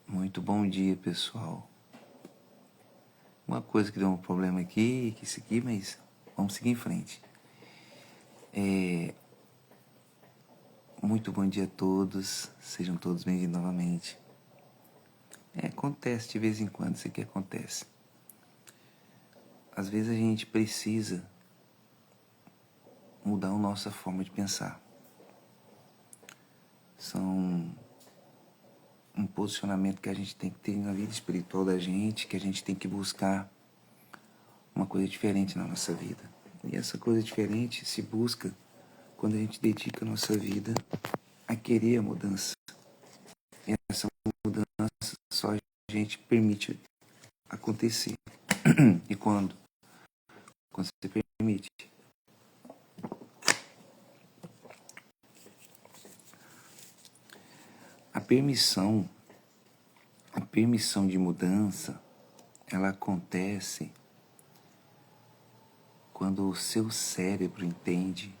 Muito bom dia, pessoal. Uma coisa que deu um problema aqui, que isso aqui, mas vamos seguir em frente. Muito bom dia a todos, sejam todos bem-vindos novamente. Acontece de vez em quando, isso aqui acontece. Às vezes a gente precisa mudar a nossa forma de pensar. São um posicionamento que a gente tem que ter na vida espiritual da gente, que a gente tem que buscar uma coisa diferente na nossa vida. E essa coisa diferente se busca quando a gente dedica a nossa vida a querer a mudança. E essa mudança só a gente permite acontecer. E quando? Quando você permite. A permissão de mudança, ela acontece quando o seu cérebro entende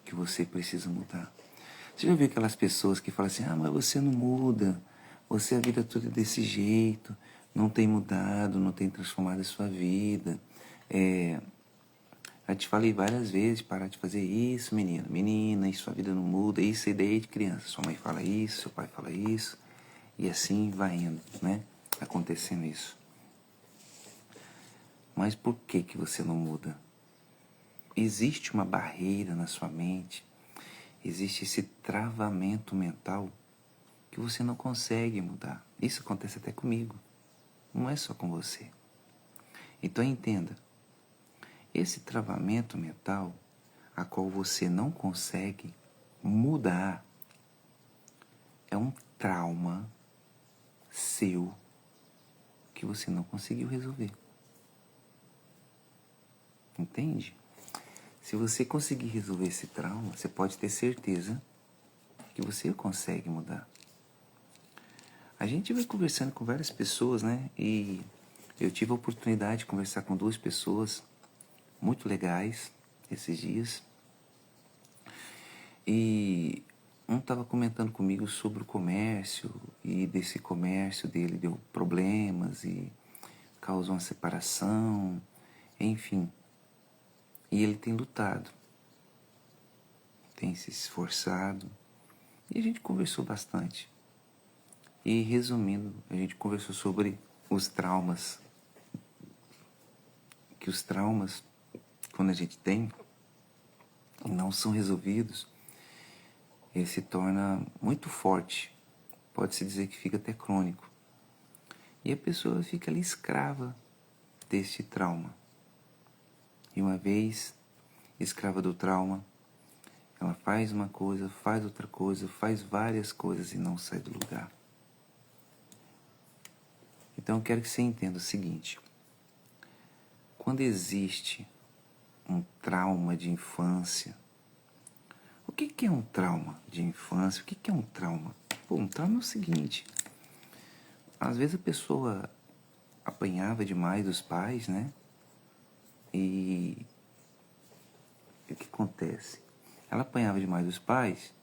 que você precisa mudar. Você já viu aquelas pessoas que falam assim, mas você não muda, você a vida toda é desse jeito, não tem mudado, não tem transformado a sua vida. Eu te falei várias vezes, parar de fazer isso, menina, e sua vida não muda, isso é ideia de criança. Sua mãe fala isso, seu pai fala isso, e assim vai indo, né? Acontecendo isso. Mas por que você não muda? Existe uma barreira na sua mente, existe esse travamento mental que você não consegue mudar. Isso acontece até comigo, não é só com você. Então entenda, esse travamento mental, a qual você não consegue mudar, é um trauma seu que você não conseguiu resolver. Entende? Se você conseguir resolver esse trauma, você pode ter certeza que você consegue mudar. A gente vai conversando com várias pessoas, né? E eu tive a oportunidade de conversar com 2 pessoas muito legais esses dias. E um estava comentando comigo sobre o comércio, e desse comércio dele deu problemas e causou uma separação, enfim. E ele tem lutado, tem se esforçado, e a gente conversou bastante. E resumindo, a gente conversou sobre os traumas, que os traumas, quando a gente tem, e não são resolvidos, ele se torna muito forte, pode-se dizer que fica até crônico. E a pessoa fica ali escrava deste trauma. E uma vez escrava do trauma, ela faz uma coisa, faz outra coisa, faz várias coisas e não sai do lugar. Então eu quero que você entenda o seguinte: quando existe um trauma de infância, o que é um trauma de infância? O que é um trauma? Um trauma é o seguinte: às vezes a pessoa apanhava demais dos pais, né? E o que acontece? Ela apanhava demais dos pais,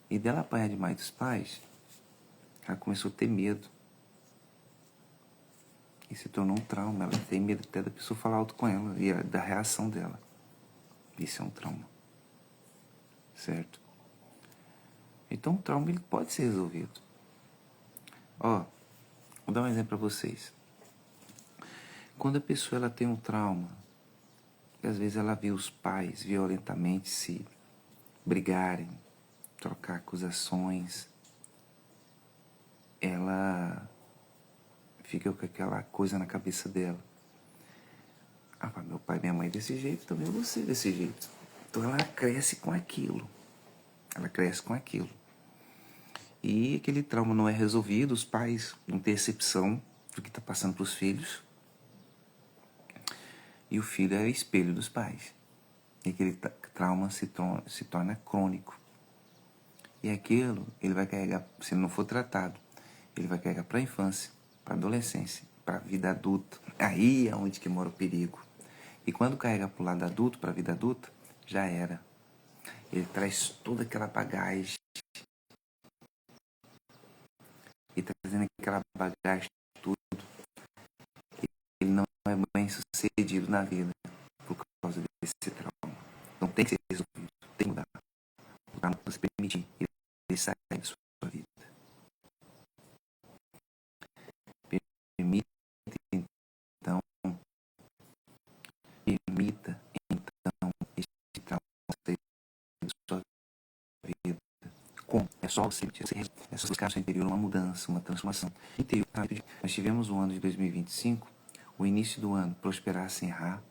e dela apanhar demais dos pais, ela começou a ter medo. E se tornou um trauma. Ela tem medo até da pessoa falar alto com ela e da reação dela. Isso é um trauma. Certo? Então o trauma ele pode ser resolvido. Vou dar um exemplo para vocês. Quando a pessoa ela tem um trauma, que às vezes ela vê os pais violentamente se brigarem, trocar acusações, ela fica com aquela coisa na cabeça dela. Meu pai e minha mãe desse jeito, também eu vou ser desse jeito. Então ela cresce com aquilo. E aquele trauma não é resolvido, os pais não têm percepção do que está passando para os filhos. E o filho é o espelho dos pais. E aquele trauma se torna crônico. E aquilo, ele vai carregar, se não for tratado, ele vai carregar para a infância, para a adolescência, para a vida adulta. Aí é onde que mora o perigo. E quando carrega para o lado adulto, para a vida adulta, já era. Ele traz toda aquela bagagem. E trazendo aquela na vida por causa desse trauma. Então tem que ser resolvido, tem que mudar. Para você permitir ele sair da sua vida. Permita então este trauma sair da sua vida. Como? É só você buscar no seu interior uma mudança, uma transformação. Interior, nós tivemos o ano de 2025, o início do ano, prosperar sem errar.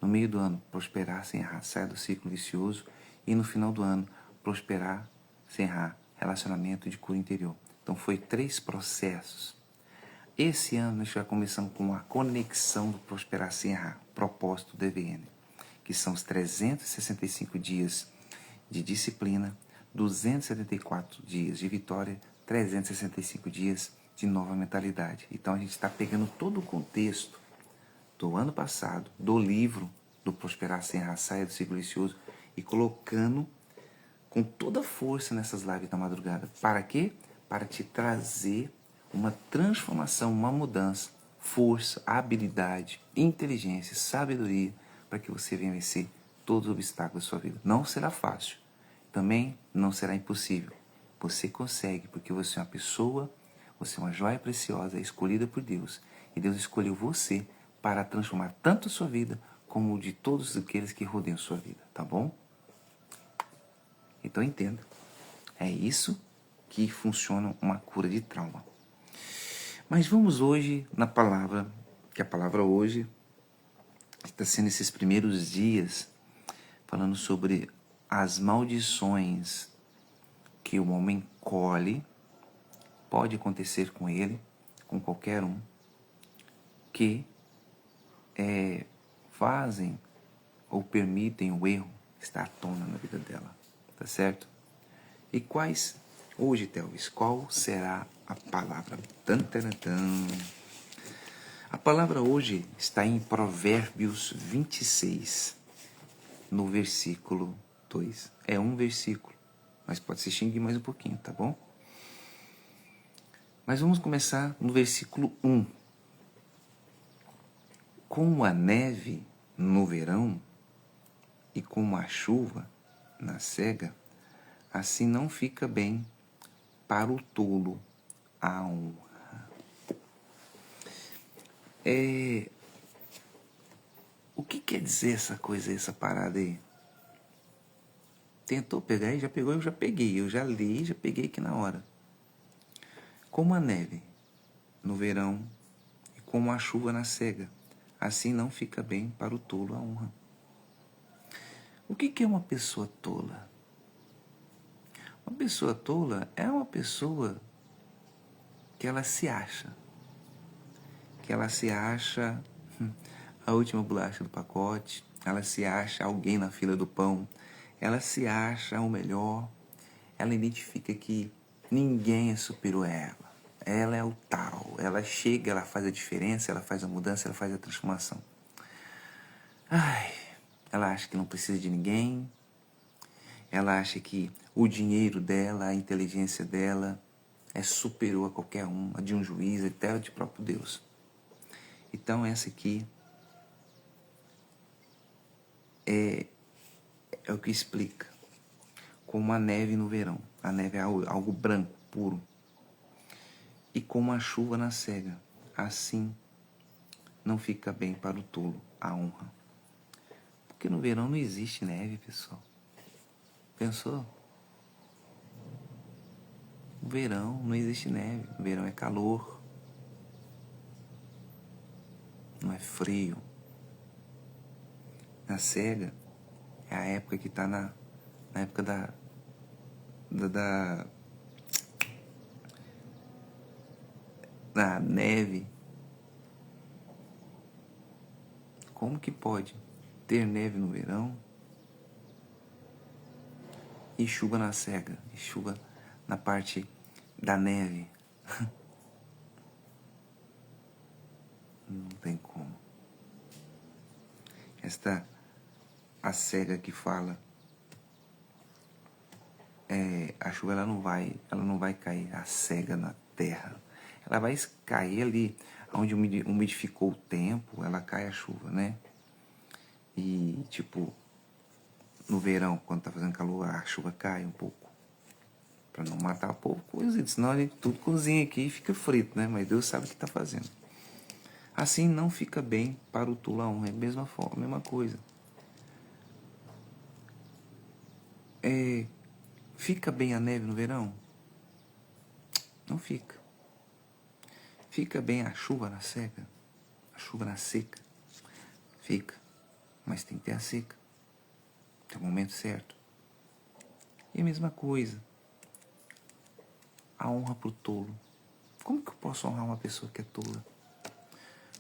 No meio do ano, prosperar sem errar, saia do ciclo vicioso. E no final do ano, prosperar sem errar, relacionamento de cura interior. Então, foi 3 processos. Esse ano, nós já começamos com a conexão do prosperar sem errar, propósito do EVN, que são os 365 dias de disciplina, 274 dias de vitória, 365 dias de nova mentalidade. Então, a gente está pegando todo o contexto do ano passado, do livro do Prosperar Sem Errar, Saia do Ciclo Vicioso, e colocando com toda a força nessas lives da madrugada. Para quê? Para te trazer uma transformação, uma mudança, força, habilidade, inteligência, sabedoria, para que você venha vencer todos os obstáculos da sua vida. Não será fácil, também não será impossível. Você consegue, porque você é uma pessoa, você é uma joia preciosa, escolhida por Deus. E Deus escolheu você para transformar tanto a sua vida como o de todos aqueles que rodeiam a sua vida, tá bom? Então entenda, é isso que funciona uma cura de trauma. Mas vamos hoje na palavra, que a palavra hoje está sendo esses primeiros dias falando sobre as maldições que o homem colhe, pode acontecer com ele, com qualquer um, que fazem ou permitem o erro estar à tona na vida dela, tá certo? E quais, hoje, Telvis, qual será a palavra? A palavra hoje está em Provérbios 26, no versículo 2. É um versículo, mas pode se extinguir mais um pouquinho, tá bom? Mas vamos começar no versículo 1. Como a neve no verão e como a chuva na cega, assim não fica bem para o tolo a honra. O que quer dizer essa coisa, essa parada aí? Tentou pegar aí? Já pegou? Eu já peguei. Eu já li, já peguei aqui na hora. Como a neve no verão e como a chuva na cega, assim não fica bem para o tolo a honra. O que é uma pessoa tola? Uma pessoa tola é uma pessoa que ela se acha. Que ela se acha a última bolacha do pacote, ela se acha alguém na fila do pão, ela se acha o melhor, ela identifica que ninguém é superior a ela. Ela é o tal, ela chega, ela faz a diferença, ela faz a mudança, ela faz a transformação. Ela acha que não precisa de ninguém, ela acha que o dinheiro dela, a inteligência dela é superior a qualquer um, a de um juiz, até a de próprio Deus. Então essa aqui é o que explica como a neve no verão. A neve é algo branco, puro. E como a chuva na cega, assim não fica bem para o tolo a honra. Porque no verão não existe neve, pessoal. Pensou? No verão não existe neve. No verão é calor. Não é frio. Na cega é a época que está na época da neve. Como que pode ter neve no verão e chuva na cega, e chuva na parte da neve? Não tem como. A cega que fala, a chuva ela não vai cair a cega na terra. Ela vai cair ali onde umidificou o tempo, ela cai a chuva, né? E, tipo, no verão, quando tá fazendo calor, a chuva cai um pouco. Pra não matar o povo cozido. Senão a gente tudo cozinha aqui e fica frito, né? Mas Deus sabe o que tá fazendo. Assim não fica bem para o tula-honra. É a mesma forma, a mesma coisa. Fica bem a neve no verão? Não fica. Fica bem a chuva na seca? A chuva na seca? Fica. Mas tem que ter a seca. Tem o momento certo. E a mesma coisa. A honra pro tolo. Como que eu posso honrar uma pessoa que é tola?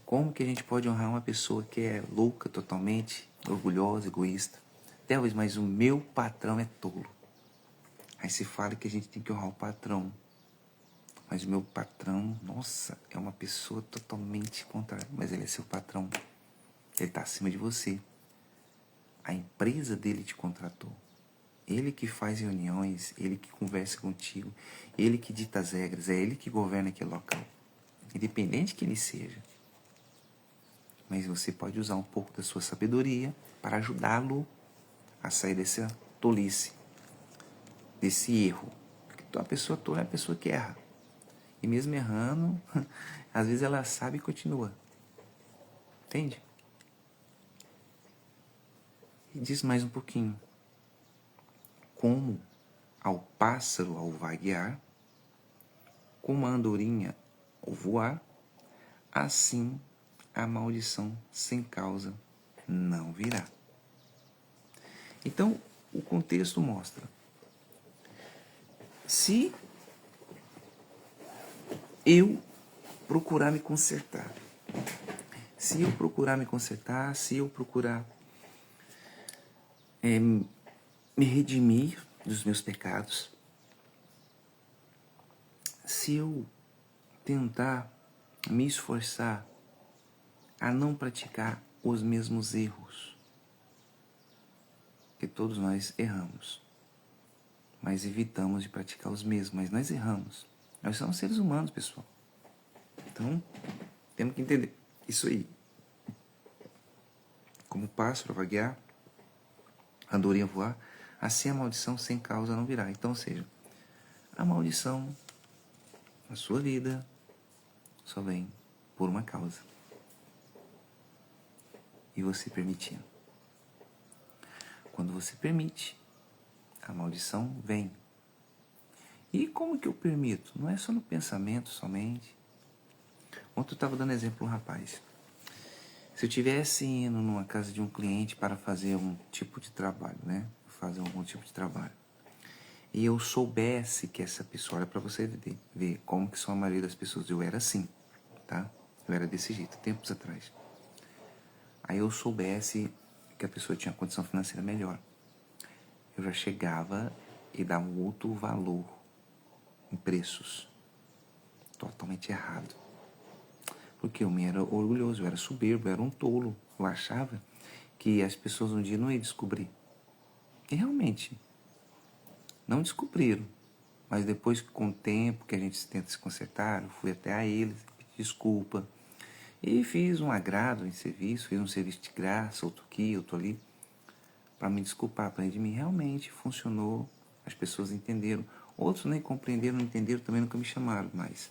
Como que a gente pode honrar uma pessoa que é louca totalmente, orgulhosa, egoísta? Talvez, mas o meu patrão é tolo. Aí se fala que a gente tem que honrar o patrão. Mas o meu patrão, nossa, é uma pessoa totalmente contrária. Mas ele é seu patrão. Ele está acima de você. A empresa dele te contratou. Ele que faz reuniões, ele que conversa contigo, ele que dita as regras, é ele que governa aquele local. Independente que ele seja. Mas você pode usar um pouco da sua sabedoria para ajudá-lo a sair dessa tolice, desse erro. Porque a pessoa tola é a pessoa que erra. E mesmo errando, às vezes ela sabe e continua. Entende? E diz mais um pouquinho. Como ao pássaro ao vaguear, como a andorinha ao voar, assim a maldição sem causa não virá. Então, o contexto mostra. Se eu procurar me consertar, se eu procurar me redimir dos meus pecados, se eu tentar me esforçar a não praticar os mesmos erros, que todos nós erramos, mas evitamos de praticar os mesmos, mas nós erramos. Nós somos seres humanos, pessoal. Então, temos que entender isso aí. Como o pássaro vaguear, a andorinha voar, assim a maldição sem causa não virá. Então, ou seja, a maldição na sua vida só vem por uma causa. E você permitindo. Quando você permite, a maldição vem. E como que eu permito? Não é só no pensamento somente. Ontem eu estava dando exemplo para um rapaz. Se eu estivesse indo numa casa de um cliente para fazer um tipo de trabalho, né? Fazer algum tipo de trabalho. E eu soubesse que essa pessoa, olha para você ver como que são a maioria das pessoas. Eu era assim, tá? Eu era desse jeito, tempos atrás. Aí eu soubesse que a pessoa tinha condição financeira melhor. Eu já chegava e dava um outro valor em preços. Totalmente errado. Porque eu me era orgulhoso, eu era soberbo, eu era um tolo. Eu achava que as pessoas um dia não iam descobrir. E realmente, não descobriram. Mas depois, com o tempo que a gente tenta se consertar, eu fui até a eles, pedi desculpa. E fiz um agrado em serviço, fiz um serviço de graça, outro aqui, outro ali, para me desculpar, para de mim. Realmente funcionou, as pessoas entenderam. Outros nem compreenderam, não entenderam, também nunca me chamaram mais.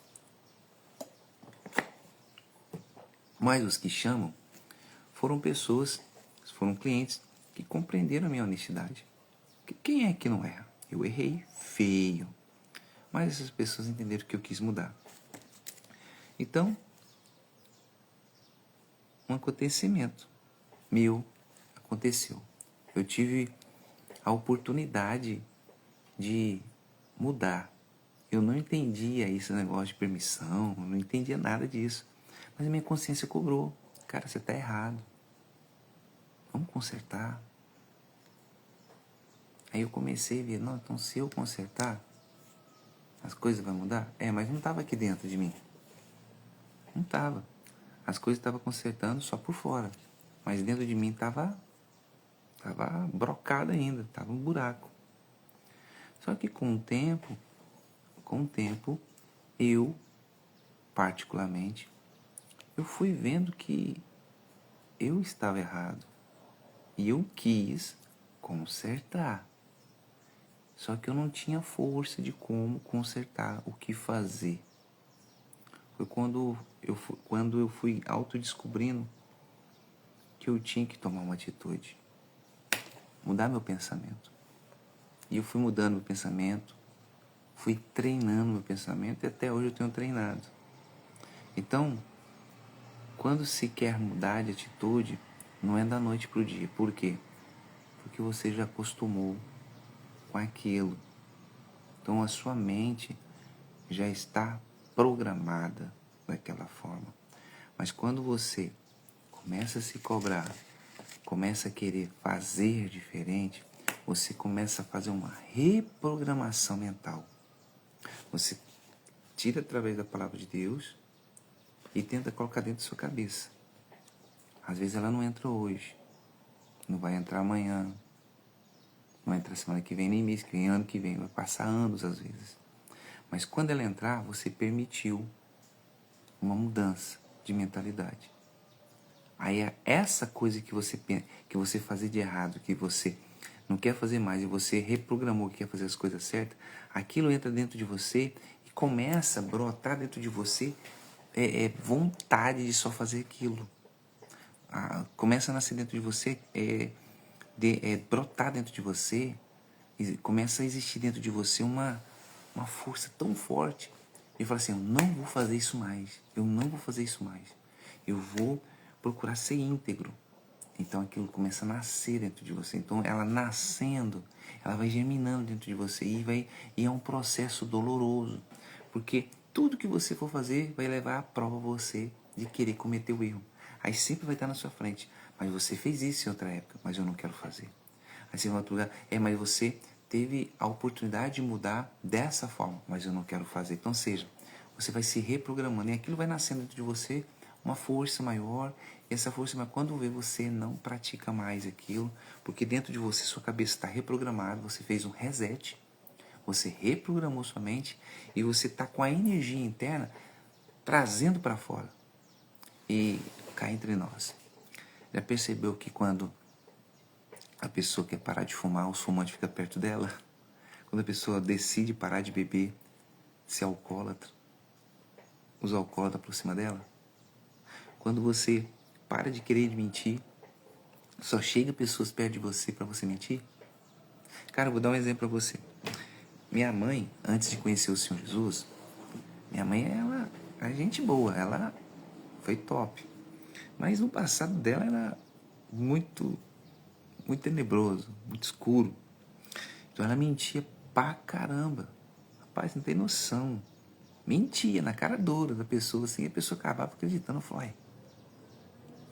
Mas os que chamam foram pessoas, foram clientes que compreenderam a minha honestidade. Quem é que não erra? Eu errei feio. Mas essas pessoas entenderam que eu quis mudar. Então, um acontecimento meu aconteceu. Eu tive a oportunidade de mudar. Eu não entendia esse negócio de permissão, eu não entendia nada disso. Mas a minha consciência cobrou. Cara, você está errado. Vamos consertar. Aí eu comecei a ver, não, então se eu consertar, as coisas vão mudar? Mas não estava aqui dentro de mim. Não estava. As coisas estavam consertando só por fora. Mas dentro de mim estava brocado ainda, estava um buraco. Só que com o tempo, eu, particularmente, eu fui vendo que eu estava errado. E eu quis consertar. Só que eu não tinha força de como consertar, o que fazer. Foi quando eu fui autodescobrindo que eu tinha que tomar uma atitude. Mudar meu pensamento. E eu fui mudando meu pensamento, fui treinando meu pensamento e até hoje eu tenho treinado. Então, quando se quer mudar de atitude, não é da noite para o dia. Por quê? Porque você já acostumou com aquilo. Então a sua mente já está programada daquela forma. Mas quando você começa a se cobrar, começa a querer fazer diferente, você começa a fazer uma reprogramação mental. Você tira através da palavra de Deus e tenta colocar dentro da sua cabeça. Às vezes ela não entra hoje, não vai entrar amanhã, não entra semana que vem, nem mês que vem, ano que vem, vai passar anos às vezes. Mas quando ela entrar, você permitiu uma mudança de mentalidade. Aí é essa coisa que você fazia de errado, que você não quer fazer mais e você reprogramou que quer fazer as coisas certas, aquilo entra dentro de você e começa a brotar dentro de você vontade de só fazer aquilo. Começa a nascer dentro de você, brotar dentro de você, e começa a existir dentro de você uma força tão forte. E fala assim, eu não vou fazer isso mais, eu não vou fazer isso mais. Eu vou procurar ser íntegro. Então aquilo começa a nascer dentro de você. Então ela nascendo, ela vai germinando dentro de você e é um processo doloroso. Porque tudo que você for fazer vai levar à prova você de querer cometer o erro. Aí sempre vai estar na sua frente. Mas você fez isso em outra época, mas eu não quero fazer. Aí você vai em outro lugar, mas você teve a oportunidade de mudar dessa forma, mas eu não quero fazer. Então seja, você vai se reprogramando e aquilo vai nascendo dentro de você uma força maior. E essa força maior, quando vê, você não pratica mais aquilo, porque dentro de você sua cabeça está reprogramada, você fez um reset, você reprogramou sua mente e você está com a energia interna trazendo para fora. E cá entre nós, já percebeu que quando a pessoa quer parar de fumar, os fumantes ficam perto dela? Quando a pessoa decide parar de beber, ser alcoólatra, os alcoólatras por cima dela? Quando você para de querer mentir, só chega pessoas perto de você para você mentir? Cara, eu vou dar um exemplo para você. Minha mãe, antes de conhecer o Senhor Jesus, minha mãe, ela é gente boa, ela foi top. Mas no passado dela era muito tenebroso, muito escuro. Então ela mentia pra caramba. Rapaz, não tem noção. Mentia na cara dura da pessoa, assim, e a pessoa acabava acreditando. Eu falei,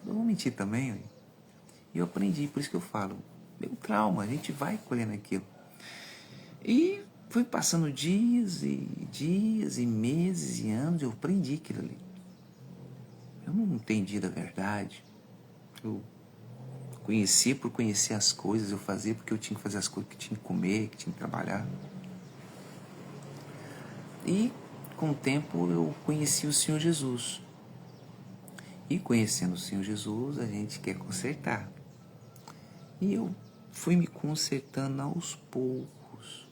eu vou mentir também, ué. E eu aprendi, por isso que eu falo, meu trauma, a gente vai colhendo aquilo. E foi passando dias e meses e anos, eu aprendi aquilo ali. Eu não entendi da verdade. Eu conhecia por conhecer as coisas, eu fazia porque eu tinha que fazer as coisas, que tinha que comer, que tinha que trabalhar. E com o tempo eu conheci o Senhor Jesus. E conhecendo o Senhor Jesus, a gente quer consertar. E eu fui me consertando aos poucos.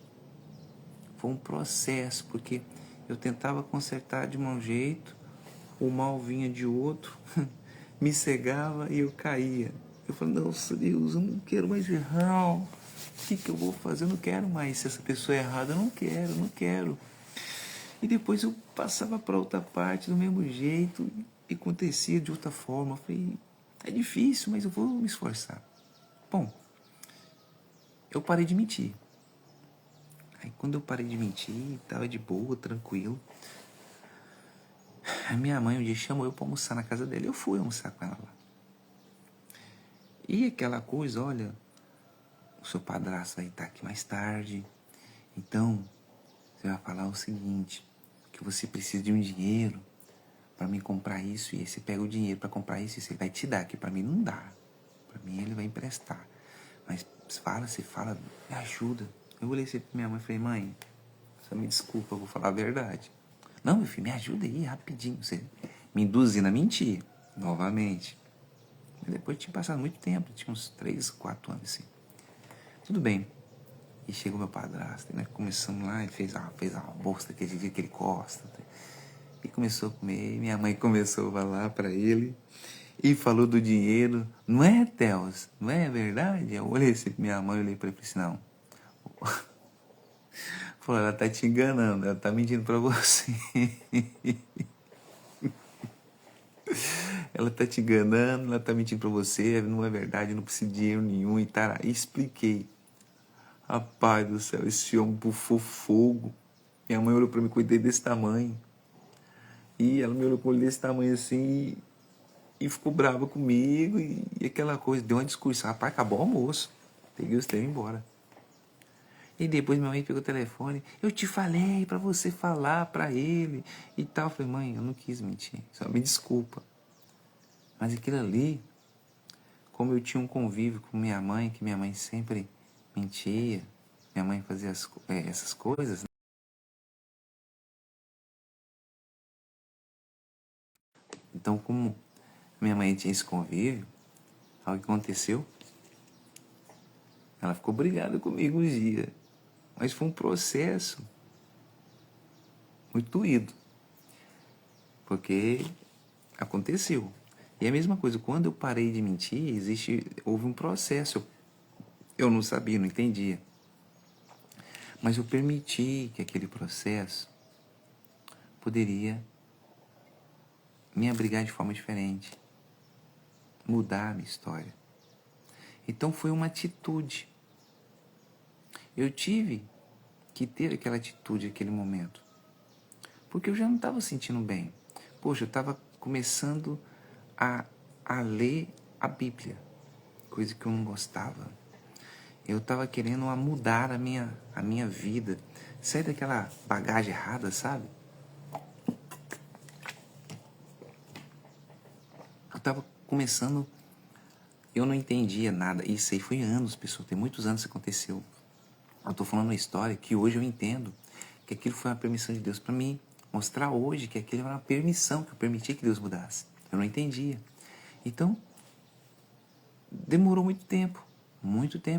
Foi um processo, porque eu tentava consertar de um jeito, o mal vinha de outro, me cegava e eu caía. Eu falei, nossa Deus, eu não quero mais errar. O que eu vou fazer? Eu não quero mais. Se essa pessoa é errada, eu não quero. E depois eu passava para outra parte do mesmo jeito e acontecia de outra forma. Eu falei, é difícil, mas eu vou me esforçar. Bom, eu parei de mentir. Aí quando eu parei de mentir, tava de boa, tranquilo. A minha mãe um dia chamou eu para almoçar na casa dela. Eu fui almoçar com ela lá. E aquela coisa, olha, o seu padrasto vai estar aqui mais tarde. Então, você vai falar o seguinte, que você precisa de um dinheiro para mim comprar isso. E aí você pega o dinheiro para comprar isso e você vai te dar, que para mim não dá. Para mim ele vai emprestar. Mas você fala, me ajuda. Eu olhei assim pra minha mãe e falei, mãe, só me desculpa, eu vou falar a verdade. Não, meu filho, me ajuda aí rapidinho. Você me induzindo a mentir, novamente. E depois tinha passado muito tempo, tinha uns 3, 4 anos assim. Tudo bem. E chegou meu padrasto, né? Começamos lá, ele fez a bolsa daquele dia que ele gosta. E começou a comer, e minha mãe começou a falar para ele. E falou do dinheiro. Não é, Theos? Não é verdade? Eu olhei assim pra minha mãe, olhei pra ele e falei assim, não. Falou, ela tá te enganando, ela tá mentindo pra você. Ela tá te enganando, ela tá mentindo pra você, não é verdade, não precisa de dinheiro nenhum. E expliquei. Rapaz do céu, esse homem bufou fogo. Minha mãe olhou pra mim com o dedo desse tamanho. E ela me olhou com o olho desse tamanho assim e ficou brava comigo. E aquela coisa, deu uma discussão. Rapaz, acabou o almoço. Peguei os trem e embora. E depois minha mãe pegou o telefone. Eu te falei pra você falar pra ele e tal. Eu falei, mãe, eu não quis mentir. Só me desculpa. Mas aquilo ali, como eu tinha um convívio com minha mãe, que minha mãe sempre mentia, minha mãe fazia essas coisas. Então, como minha mãe tinha esse convívio, sabe o que aconteceu? Ela ficou brigada comigo um dia. Mas foi um processo muito doído. Porque aconteceu. E é a mesma coisa, quando eu parei de mentir, houve um processo. Eu não sabia, não entendia. Mas eu permiti que aquele processo poderia me abrigar de forma diferente, mudar a minha história. Então foi uma atitude. Eu tive que ter aquela atitude naquele momento. Porque eu já não estava sentindo bem. Poxa, eu estava começando a ler a Bíblia, coisa que eu não gostava. Eu estava querendo mudar a minha vida, sair daquela bagagem errada, sabe? Eu estava começando, eu não entendia nada. Isso aí foi anos, pessoal, tem muitos anos que aconteceu. Eu estou falando uma história que hoje eu entendo que aquilo foi uma permissão de Deus para mim. Mostrar hoje que aquilo era uma permissão, que eu permitia que Deus mudasse. Eu não entendia. Então, demorou muito tempo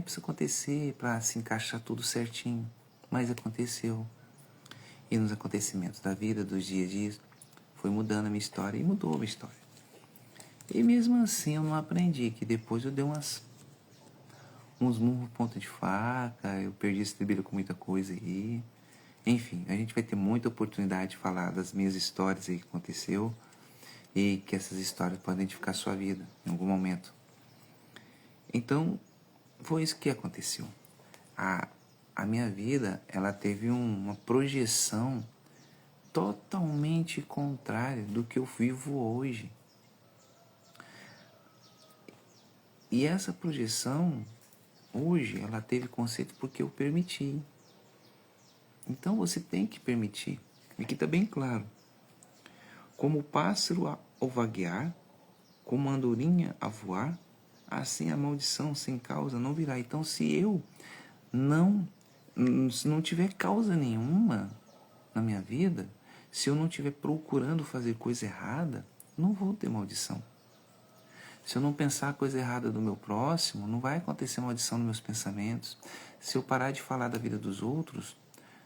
isso acontecer, para se encaixar tudo certinho. Mas aconteceu. E nos acontecimentos da vida, dos dias a dias, foi mudando a minha história e mudou a minha história. E mesmo assim eu não aprendi, que depois eu dei uns murros ponta de faca, eu perdi esse estribilho com muita coisa aí. Enfim, a gente vai ter muita oportunidade de falar das minhas histórias aí que aconteceu e que essas histórias podem identificar a sua vida em algum momento. Então, foi isso que aconteceu. A minha vida, ela teve uma projeção totalmente contrária do que eu vivo hoje. E essa projeção, hoje, ela teve conceito porque eu permiti. Então você tem que permitir. Aqui está bem claro. Como o pássaro ao vaguear, como a andorinha a voar, assim a maldição sem causa não virá. Então se eu se não tiver causa nenhuma na minha vida, se eu não estiver procurando fazer coisa errada, não vou ter maldição. Se eu não pensar coisa errada do meu próximo, não vai acontecer maldição nos meus pensamentos. Se eu parar de falar da vida dos outros,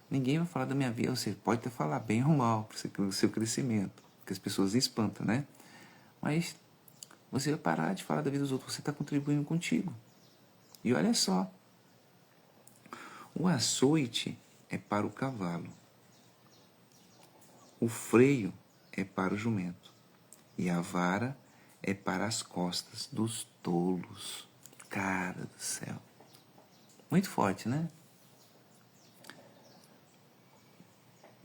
ninguém vai falar da minha vida. Você pode até falar bem ou mal para o seu crescimento, porque as pessoas espantam, né? Mas você vai parar de falar da vida dos outros, você está contribuindo contigo. E olha só, o açoite é para o cavalo, o freio é para o jumento, e a vara é para as costas dos tolos. Cara do céu. Muito forte, né?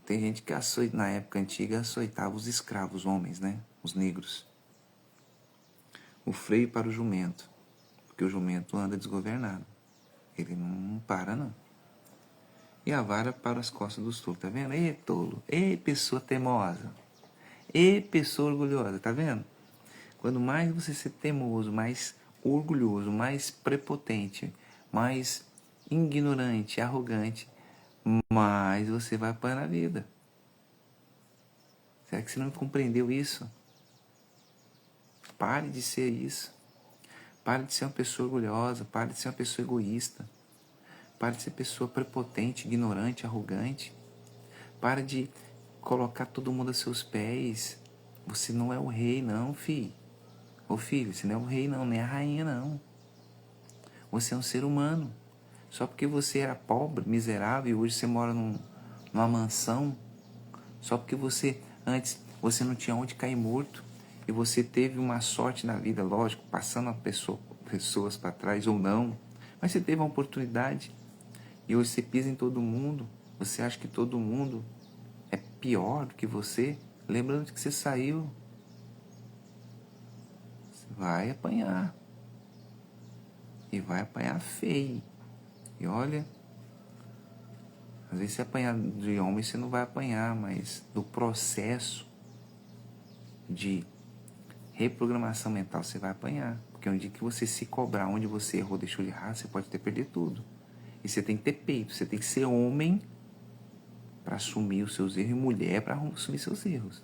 Tem gente que na época antiga açoitava os escravos, homens, né? Os negros. O freio para o jumento, porque o jumento anda desgovernado. Ele não para, não. E a vara para as costas dos tolos, tá vendo? Ei, tolo. Ei, pessoa teimosa. Ei, pessoa orgulhosa, tá vendo? Quando mais você ser teimoso, mais orgulhoso, mais prepotente, mais ignorante, arrogante, mais você vai apanhar na vida. Será que você não compreendeu isso? Pare de ser isso. Para de ser uma pessoa orgulhosa, para de ser uma pessoa egoísta. Para de ser pessoa prepotente, ignorante, arrogante. Para de colocar todo mundo a seus pés. Você não é o rei, não, filho. Ô filho, você não é o rei, não, nem a rainha, não. Você é um ser humano. Só porque você era pobre, miserável, e hoje você mora numa mansão. Só porque antes, você não tinha onde cair morto. E você teve uma sorte na vida, lógico, passando pessoas para trás ou não. Mas você teve uma oportunidade. E hoje você pisa em todo mundo. Você acha que todo mundo é pior do que você. Lembrando que você saiu. Você vai apanhar. E vai apanhar feio. E olha, às vezes você apanhar de homem, você não vai apanhar, mas do processo de reprogramação mental você vai apanhar. Porque um dia que você se cobrar onde você errou, deixou de errar, você pode até perder tudo. E você tem que ter peito, você tem que ser homem para assumir os seus erros e mulher para assumir seus erros.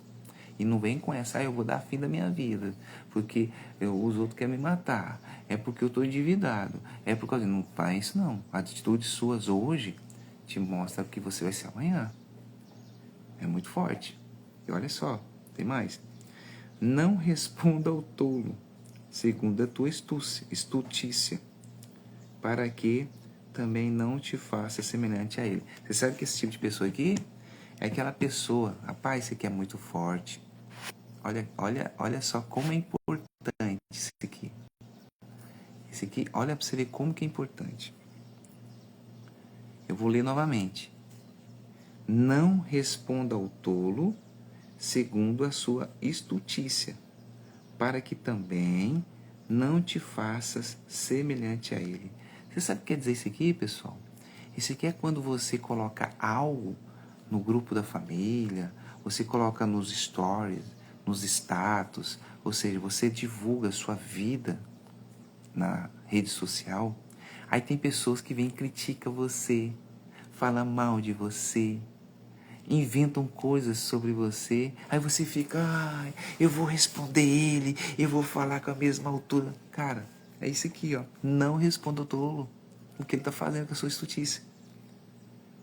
E não vem com essa, eu vou dar fim da minha vida, porque os outros querem me matar, é porque eu estou endividado, é por causa... Não faz isso não. Atitudes suas hoje te mostram o que você vai ser amanhã. É muito forte. E olha só, tem mais. Não responda ao tolo, segundo a tua estutícia, para que também não te faça semelhante a ele. Você sabe que esse tipo de pessoa aqui é aquela pessoa, rapaz, isso aqui é muito forte. Olha só como é importante isso aqui. Esse aqui, olha para você ver como que é importante. Eu vou ler novamente. Não responda ao tolo segundo a sua estutícia, para que também não te faças semelhante a ele. Você sabe o que quer dizer isso aqui, pessoal? Isso aqui é quando você coloca algo no grupo da família, você coloca nos stories, nos status, ou seja, você divulga a sua vida na rede social. Aí tem pessoas que vêm e criticam você, falam mal de você, inventam coisas sobre você. Aí você fica, eu vou responder ele, eu vou falar com a mesma altura. Cara, é isso aqui, ó. Não responda o tolo o que ele está fazendo com a sua estutícia.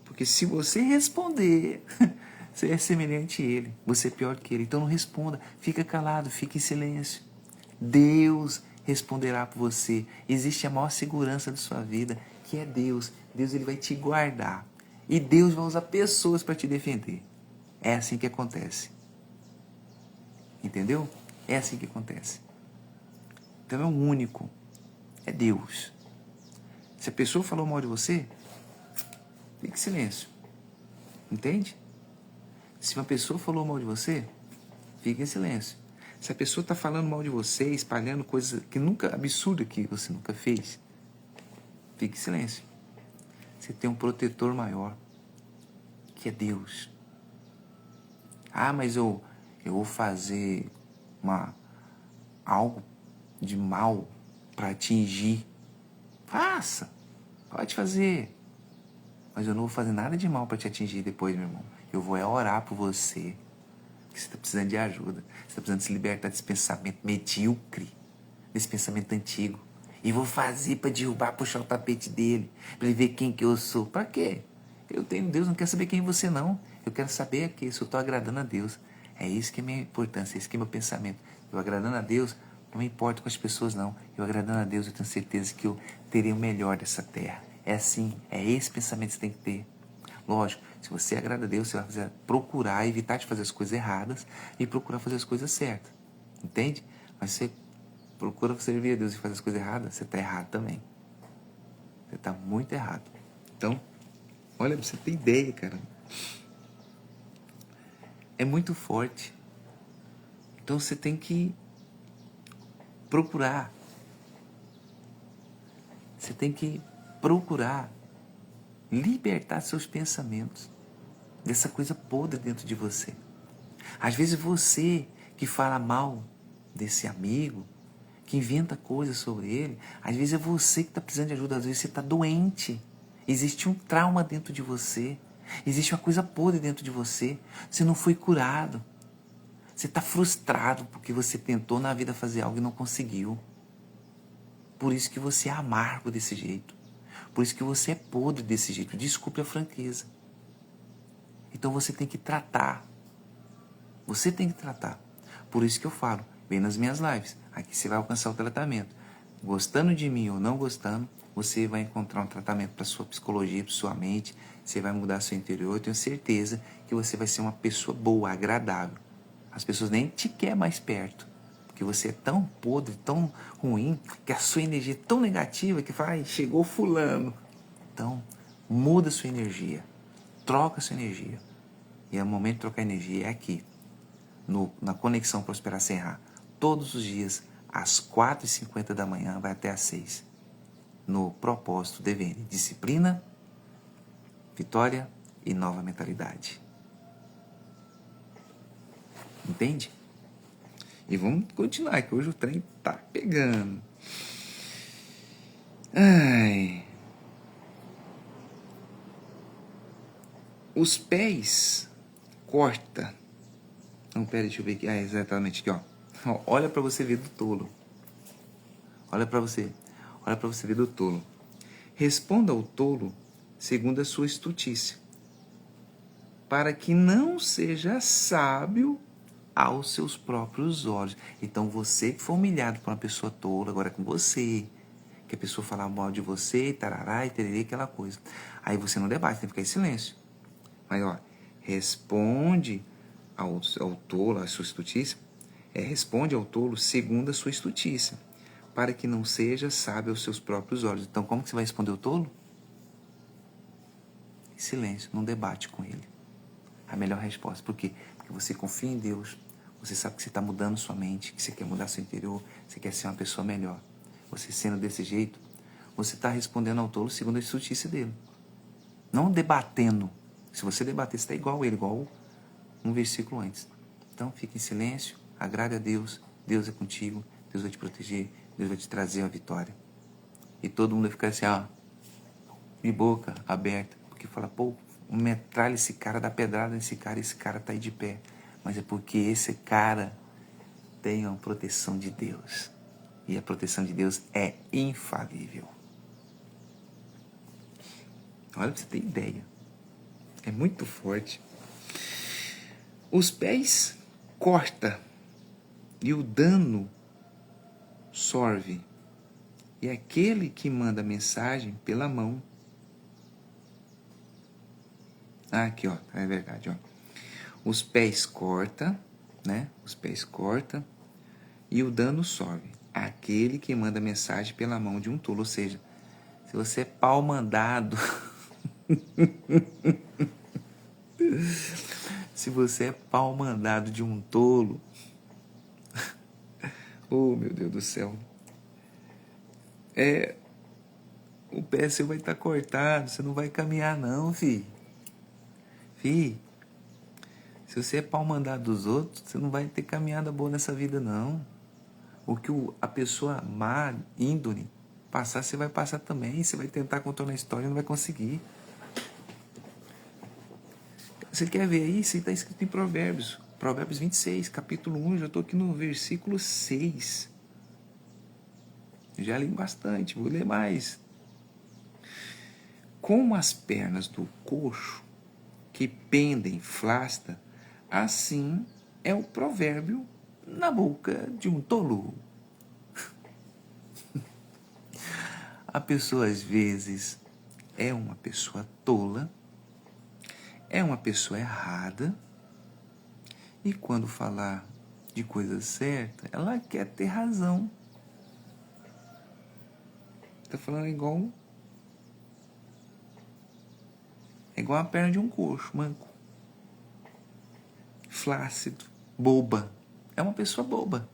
Porque se você responder, você é semelhante a ele, você é pior que ele. Então não responda, fica calado, fica em silêncio. Deus responderá por você. Existe a maior segurança da sua vida, que é Deus. Deus, ele vai te guardar. E Deus vai usar pessoas para te defender. É assim que acontece. Entendeu? É assim que acontece. Então é o único. É Deus. Se a pessoa falou mal de você, fique em silêncio. Entende? Se uma pessoa falou mal de você, fique em silêncio. Se a pessoa está falando mal de você, espalhando coisas que nunca, absurdas que você nunca fez, fique em silêncio. Você tem um protetor maior, que é Deus. Mas eu vou fazer algo de mal para atingir. Faça, pode fazer. Mas eu não vou fazer nada de mal para te atingir depois, meu irmão. Eu vou orar por você, que você está precisando de ajuda. Você está precisando se libertar desse pensamento medíocre, desse pensamento antigo. E vou fazer para derrubar, puxar o tapete dele, para ele ver quem que eu sou. Para quê? Eu tenho Deus, não quero saber quem você não. Eu quero saber que se eu estou agradando a Deus. É isso que é minha importância, é isso que é meu pensamento. Eu agradando a Deus, não me importo com as pessoas não. Eu agradando a Deus, eu tenho certeza que eu terei o melhor dessa terra. É assim, é esse pensamento que você tem que ter. Lógico, se você agrada a Deus, você vai procurar evitar de fazer as coisas erradas e procurar fazer as coisas certas. Entende? Mas você procura servir a Deus e fazer as coisas erradas, você está errado também. Você está muito errado. Então, olha, você tem ideia, cara. É muito forte. Então você tem que procurar. Você tem que procurar libertar seus pensamentos dessa coisa podre dentro de você. Às vezes você que fala mal desse amigo, que inventa coisas sobre ele, às vezes é você que está precisando de ajuda, às vezes você está doente. Existe um trauma dentro de você, existe uma coisa podre dentro de você, você não foi curado. Você está frustrado porque você tentou na vida fazer algo e não conseguiu. Por isso que você é amargo desse jeito. Por isso que você é podre desse jeito. Desculpe a franqueza. Então você tem que tratar. Você tem que tratar. Por isso que eu falo, vem nas minhas lives. Aqui você vai alcançar o tratamento. Gostando de mim ou não gostando, você vai encontrar um tratamento para sua psicologia, para sua mente. Você vai mudar seu interior. Eu tenho certeza que você vai ser uma pessoa boa, agradável. As pessoas nem te querem mais perto. Porque você é tão podre, tão ruim, que a sua energia é tão negativa que fala, ai, chegou fulano. Então, muda sua energia. Troca sua energia. E o momento de trocar energia é aqui, na Conexão Prosperar Sem Errar. Todos os dias, às 4h50 da manhã, vai até às 6h. No propósito DVN. Disciplina, vitória e nova mentalidade. Entende? E vamos continuar, que hoje o trem tá pegando. Ai. Os pés corta. Não, pera, deixa eu ver aqui. Ah, exatamente aqui, ó. Olha para você ver do tolo. Olha para você ver do tolo. Responda ao tolo segundo a sua estultícia, para que não seja sábio aos seus próprios olhos. Então você que foi humilhado por uma pessoa tola, agora é com você, que a pessoa falar mal de você, tarará, e tererê, aquela coisa. Aí você não debate, tem que ficar em silêncio. Mas, ó, responde ao tolo, a sua estultícia, responde ao tolo segundo a sua estultícia, para que não seja sábio aos seus próprios olhos. Então, como que você vai responder o tolo? Em silêncio, não debate com ele. A melhor resposta. Por quê? Porque você confia em Deus, você sabe que você está mudando sua mente, que você quer mudar seu interior, você quer ser uma pessoa melhor. Você sendo desse jeito, você está respondendo ao tolo segundo a estultícia dele. Não debatendo. Se você debater, você está igual ele, igual um versículo antes. Então, fique em silêncio, agrade a Deus, Deus é contigo, Deus vai te proteger, Deus vai te trazer a vitória. E todo mundo vai ficar assim, ó, de boca aberta, porque fala, pô, metralha esse cara, dá pedrada nesse cara, esse cara tá aí de pé. Mas é porque esse cara tem uma proteção de Deus. E a proteção de Deus é infalível. Olha pra você ter ideia. É muito forte. Os pés corta e o dano sorve. E aquele que manda mensagem pela mão. Aqui, ó, é verdade, ó. Os pés corta, né? Os pés corta e o dano sorve. Aquele que manda mensagem pela mão de um tolo. Ou seja, se você é pau mandado... Se você é pau mandado de um tolo... Oh, meu Deus do céu. O pé seu vai estar cortado, você não vai caminhar não, fi. Se você é pau mandado dos outros, você não vai ter caminhada boa nessa vida, não. O que a pessoa má, índole, passar, você vai passar também. Você vai tentar contornar a história e não vai conseguir. Você quer ver aí? Isso está escrito em Provérbios. Provérbios 26, capítulo 1, já estou aqui no versículo 6. Já li bastante, vou ler mais. Como as pernas do coxo que pendem flasta, assim é o provérbio na boca de um tolo. A pessoa, às vezes, é uma pessoa tola, é uma pessoa errada, e quando falar de coisa certa, ela quer ter razão. Tá falando igual a perna de um coxo, manco. Flácido, boba. É uma pessoa boba.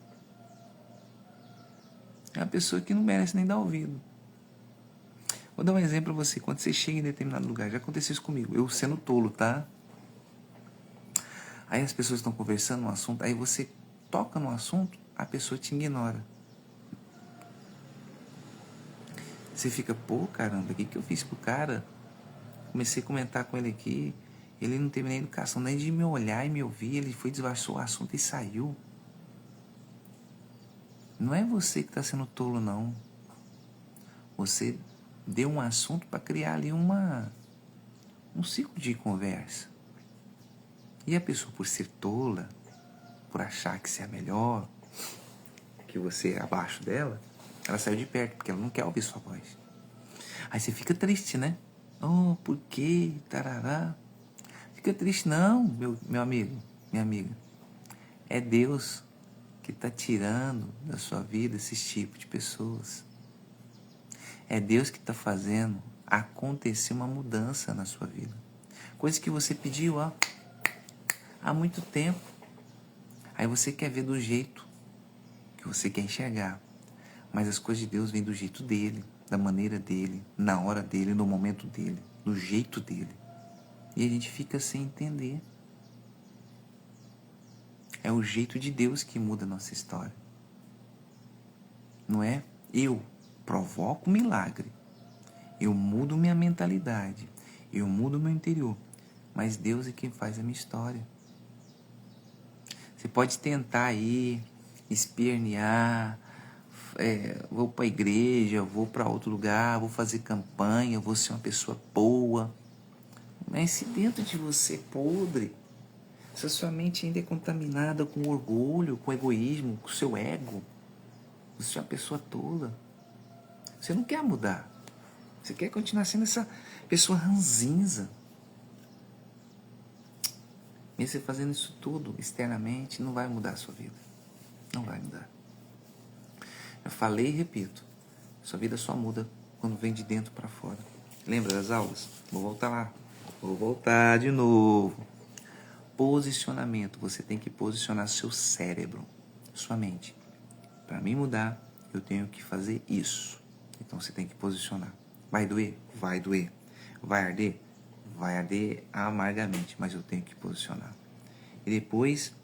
É uma pessoa que não merece nem dar ouvido. Vou dar um exemplo pra você. Quando você chega em determinado lugar, já aconteceu isso comigo. Eu sendo tolo, tá? Aí as pessoas estão conversando um assunto, aí você toca no assunto, a pessoa te ignora. Você fica, pô, caramba, o que eu fiz pro cara? Comecei a comentar com ele aqui, ele não teve nem educação, nem de me olhar e me ouvir, ele foi, desbaixou o assunto e saiu. Não é você que está sendo tolo, não. você deu um assunto para criar ali um ciclo de conversa. E a pessoa, por ser tola, por achar que você é melhor, que você é abaixo dela, ela saiu de perto, porque ela não quer ouvir sua voz. Aí você fica triste, né? Oh, por quê? Tarará. Fica triste não, meu amigo, minha amiga. É Deus que está tirando da sua vida esses tipos de pessoas. É Deus que está fazendo acontecer uma mudança na sua vida. Coisa que você pediu há muito tempo. Aí você quer ver do jeito que você quer enxergar. Mas as coisas de Deus vêm do jeito dele, da maneira dele, na hora dele, no momento dele, do jeito dele. E a gente fica sem entender. É o jeito de Deus que muda a nossa história. Não é? Eu provoco milagre. Eu mudo minha mentalidade. Eu mudo meu interior. Mas Deus é quem faz a minha história. Você pode tentar aí, espernear, vou para a igreja, vou para outro lugar, vou fazer campanha, vou ser uma pessoa boa. Mas se dentro de você é podre, se a sua mente ainda é contaminada com orgulho, com egoísmo, com o seu ego, você é uma pessoa tola, você não quer mudar. Você quer continuar sendo essa pessoa ranzinza. Mesmo você fazendo isso tudo externamente, não vai mudar a sua vida. Não vai mudar. Eu falei e repito. Sua vida só muda quando vem de dentro para fora. Lembra das aulas? Vou voltar lá. Vou voltar de novo. Posicionamento. Você tem que posicionar seu cérebro, sua mente. Para mim mudar, eu tenho que fazer isso. Então você tem que posicionar. Vai doer? Vai doer. Vai arder? Vai arder amargamente, mas eu tenho que posicionar. E depois,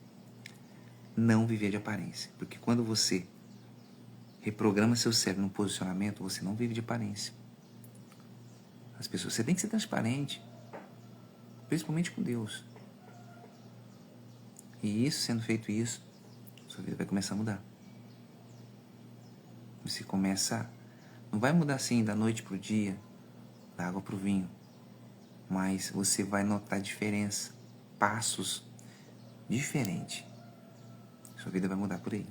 não viver de aparência. Porque quando você reprograma seu cérebro no posicionamento, você não vive de aparência. As pessoas, você tem que ser transparente, principalmente com Deus. E isso, sendo feito isso, sua vida vai começar a mudar. Você começa, não vai mudar assim da noite pro dia, da água pro vinho, mas você vai notar diferença, passos diferentes. Sua vida vai mudar por aí.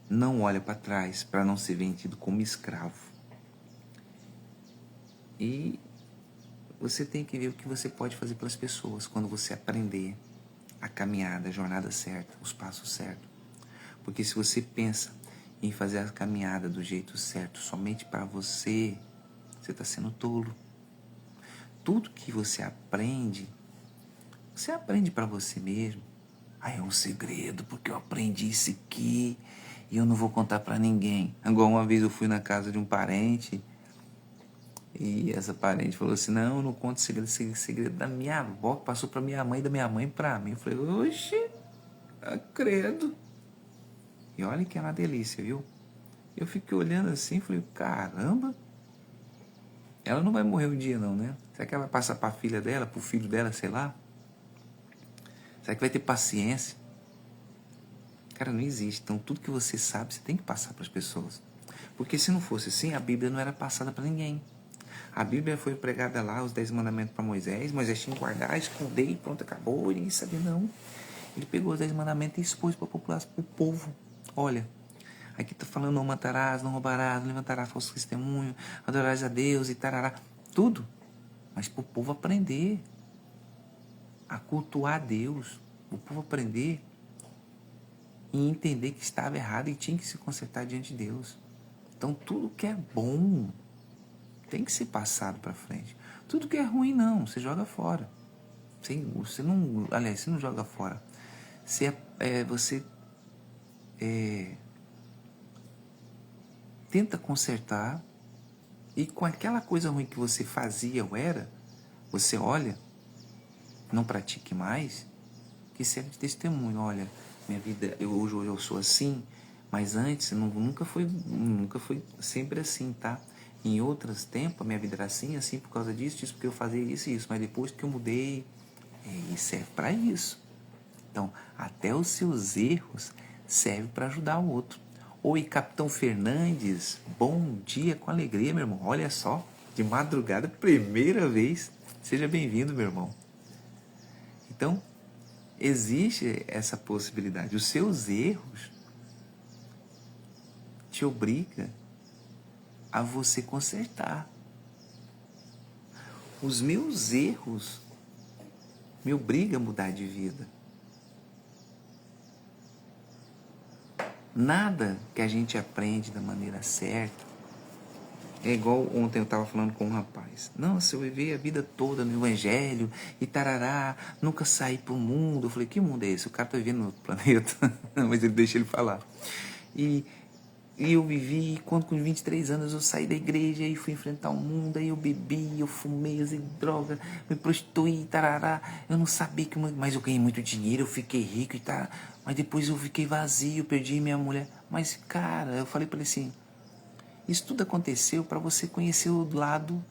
Não olha para trás para não ser vendido como escravo. E você tem que ver o que você pode fazer pelas pessoas quando você aprender a caminhada, a jornada certa, os passos certos. Porque se você pensa em fazer a caminhada do jeito certo somente para você, você está sendo tolo. Tudo que você aprende para você mesmo. É um segredo, porque eu aprendi isso aqui e eu não vou contar para ninguém. Agora, uma vez eu fui na casa de um parente e essa parente falou assim, não, eu não conto segredo da minha avó, que passou para minha mãe, da minha mãe para mim. Eu falei, oxe, credo. E olha que é uma delícia, viu? Eu fiquei olhando assim, falei, caramba, ela não vai morrer um dia não, né? Será que ela vai passar para a filha dela, para o filho dela, sei lá? Será que vai ter paciência? Cara, não existe. Então, tudo que você sabe, você tem que passar para as pessoas. Porque se não fosse assim, a Bíblia não era passada para ninguém. A Bíblia foi pregada lá, os 10 mandamentos para Moisés. Moisés tinha que guardar, esconder e pronto, acabou. Ninguém sabia, não. Ele pegou os 10 mandamentos e expôs para a população, para o povo. Olha, aqui está falando, não matarás, não roubarás, não levantarás falso testemunho, adorarás a Deus e tarará. Tudo. Mas para o povo aprender a cultuar Deus. O povo aprender e entender que estava errado e tinha que se consertar diante de Deus. Então, tudo que é bom tem que ser passado para frente. Tudo que é ruim, não. Você joga fora. Você não joga fora. Você tenta consertar e com aquela coisa ruim que você fazia ou era, você olha, não pratique mais, que serve de testemunho. Olha, minha vida, hoje eu sou assim, mas antes nunca foi sempre assim, tá? Em outros tempos, a minha vida era assim por causa disso, porque eu fazia isso e isso, mas depois que eu mudei, e serve para isso. Então, até os seus erros servem para ajudar o outro. Oi, Capitão Fernandes. Bom dia com alegria, meu irmão. Olha só, de madrugada, primeira vez. Seja bem-vindo, meu irmão. Então, existe essa possibilidade. Os seus erros te obrigam a você consertar. Os meus erros me obrigam a mudar de vida. Nada que a gente aprende da maneira certa é igual ontem eu estava falando com um rapaz. Nossa, eu vivi a vida toda no evangelho e tarará, nunca saí pro mundo. Eu falei, que mundo é esse? O cara tá vivendo no outro planeta. Mas ele deixa ele falar. E eu vivi, quando com 23 anos eu saí da igreja e fui enfrentar o mundo, aí eu bebi, eu fumei, usei droga, me prostituí, tarará. Eu não sabia que... Mas eu ganhei muito dinheiro, eu fiquei rico e tal. Mas depois eu fiquei vazio, perdi minha mulher. Mas, cara, eu falei pra ele assim, isso tudo aconteceu para você conhecer o lado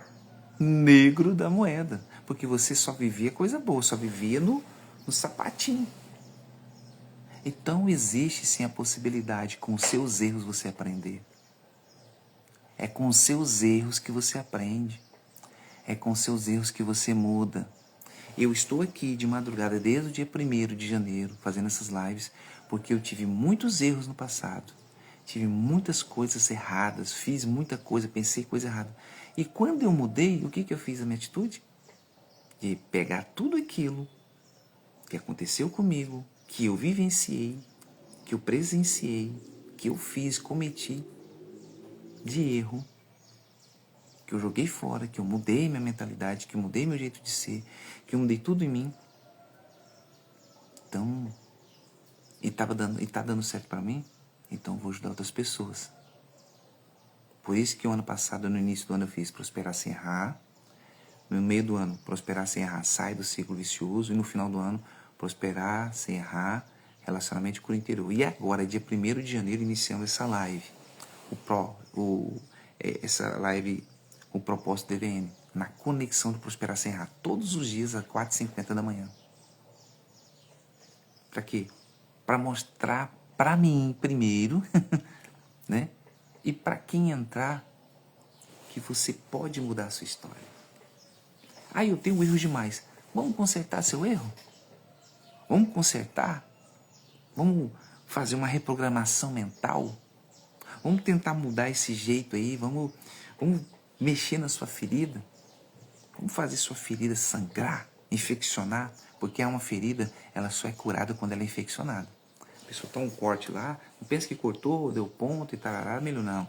negro da moeda. Porque você só vivia coisa boa, só vivia no sapatinho. Então existe sim a possibilidade, com os seus erros você aprender. É com os seus erros que você aprende. É com os seus erros que você muda. Eu estou aqui de madrugada desde o dia 1º de janeiro fazendo essas lives porque eu tive muitos erros no passado. Tive muitas coisas erradas, fiz muita coisa, pensei coisa errada. E quando eu mudei, o que eu fiz a minha atitude? De pegar tudo aquilo que aconteceu comigo, que eu vivenciei, que eu presenciei, que eu fiz, cometi de erro, que eu joguei fora, que eu mudei minha mentalidade, que eu mudei meu jeito de ser, que eu mudei tudo em mim. Então, e tá dando certo para mim, então eu vou ajudar outras pessoas. Por isso que o ano passado, no início do ano, eu fiz Prosperar Sem Errar. No meio do ano, Prosperar Sem Errar, sai do ciclo vicioso. E no final do ano, Prosperar Sem Errar, relacionamento com o interior. E agora, dia 1º de janeiro, iniciamos essa live. Essa live, o propósito DVN, na conexão do Prosperar Sem Errar, todos os dias, às 4h50 da manhã. Para quê? Para mostrar para mim primeiro, né? E para quem entrar, que você pode mudar a sua história. Ah, eu tenho erros demais. Vamos consertar seu erro? Vamos consertar? Vamos fazer uma reprogramação mental? Vamos tentar mudar esse jeito aí? Vamos mexer na sua ferida? Vamos fazer sua ferida sangrar, infeccionar? Porque é uma ferida, ela só é curada quando ela é infeccionada. A pessoa tá um corte lá, não pensa que cortou, deu ponto e tarará, melhor não.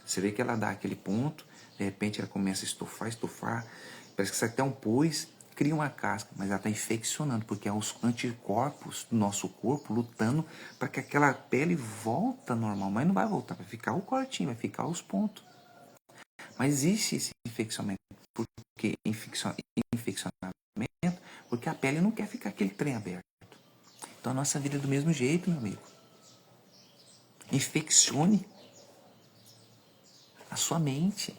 Você vê que ela dá aquele ponto, de repente ela começa a estufar, parece que sai até um pus, cria uma casca, mas ela está infeccionando, porque é os anticorpos do nosso corpo lutando para que aquela pele volta normal, mas não vai voltar, vai ficar o cortinho, vai ficar os pontos. Mas existe esse infeccionamento, porque infeccionamento, porque a pele não quer ficar aquele trem aberto. Então a nossa vida é do mesmo jeito, meu amigo. Infeccione a sua mente.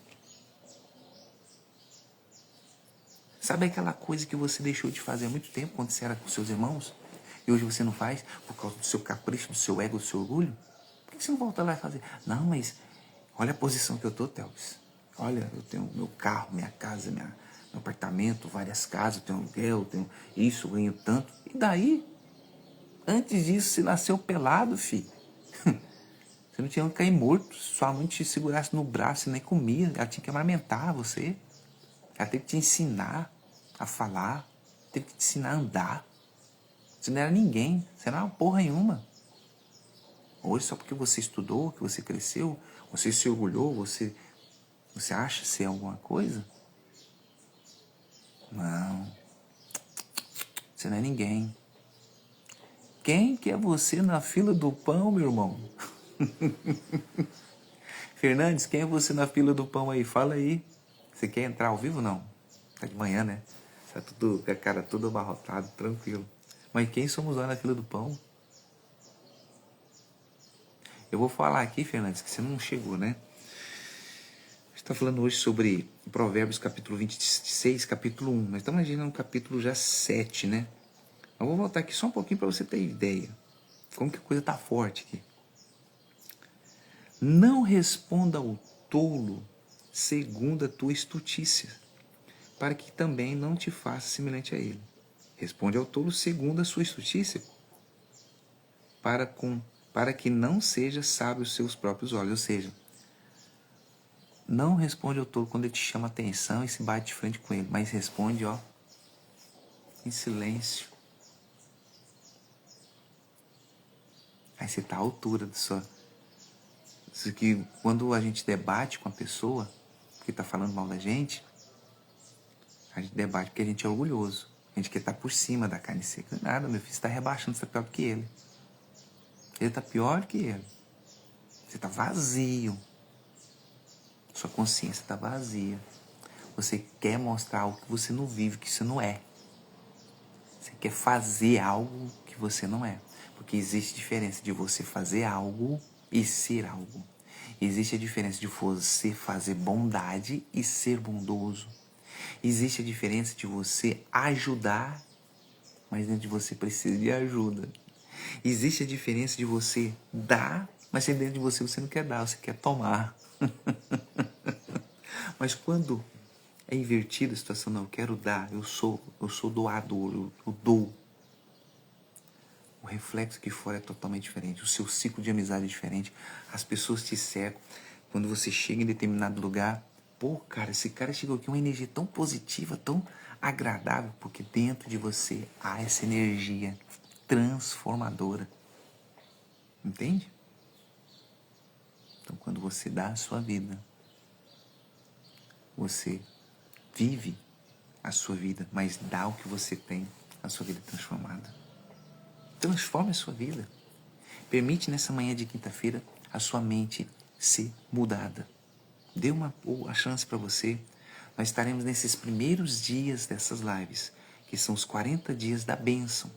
Sabe aquela coisa que você deixou de fazer há muito tempo quando você era com seus irmãos? E hoje você não faz por causa do seu capricho, do seu ego, do seu orgulho? Por que você não volta lá e fazer? Não, mas olha a posição que eu tô, Thelps. Olha, eu tenho meu carro, minha casa, meu apartamento, várias casas, eu tenho aluguel, eu tenho isso, eu ganho tanto. E daí? Antes disso, você nasceu pelado, filho. Você não tinha que cair morto. Sua mãe te segurasse no braço e nem comia. Ela tinha que amamentar você. Ela teve que te ensinar a falar. Teve que te ensinar a andar. Você não era ninguém. Você não era uma porra nenhuma. Hoje, só porque você estudou, que você cresceu, você se orgulhou, você acha ser alguma coisa? Não. Você não é ninguém. Quem que é você na fila do pão, meu irmão? Fernandes, quem é você na fila do pão aí? Fala aí. Você quer entrar ao vivo? Não. Tá de manhã, né? Tá tudo, com a cara toda abarrotado, tranquilo. Mas quem somos nós na fila do pão? Eu vou falar aqui, Fernandes, que você não chegou, né? A gente está falando hoje sobre Provérbios capítulo 26, capítulo 1. Nós estamos imaginando no capítulo já 7, né? Eu vou voltar aqui só um pouquinho para você ter ideia. Como que a coisa tá forte aqui. Não responda ao tolo segundo a tua estultícia, para que também não te faça semelhante a ele. Responde ao tolo segundo a sua estultícia, para que não seja sábio aos seus próprios olhos. Ou seja, não responde ao tolo quando ele te chama atenção e se bate de frente com ele, mas responde, em silêncio. Aí você está à altura da sua... Isso que quando a gente debate com a pessoa que está falando mal da gente, a gente debate porque a gente é orgulhoso. A gente quer estar por cima da carne seca. Nada, meu filho, você está rebaixando, você está pior do que ele. Ele está pior do que ele. Você está vazio. Sua consciência está vazia. Você quer mostrar algo que você não vive, que você não é. Você quer fazer algo que você não é. Porque existe diferença de você fazer algo e ser algo. Existe a diferença de você fazer bondade e ser bondoso. Existe a diferença de você ajudar, mas dentro de você precisa de ajuda. Existe a diferença de você dar, mas dentro de você não quer dar, você quer tomar. Mas quando é invertida a situação, não, eu quero dar, eu sou doador, eu dou. O reflexo aqui fora é totalmente diferente, o seu ciclo de amizade é diferente, as pessoas te cercam. Quando você chega em determinado lugar, pô, cara, esse cara chegou aqui, uma energia tão positiva, tão agradável, porque dentro de você há essa energia transformadora. Entende? Então, quando você dá a sua vida, você vive a sua vida, mas dá o que você tem, a sua vida transformada. Transforme a sua vida. Permite nessa manhã de quinta-feira a sua mente ser mudada. Dê a chance para você. Nós estaremos nesses primeiros dias dessas lives, que são os 40 dias da bênção.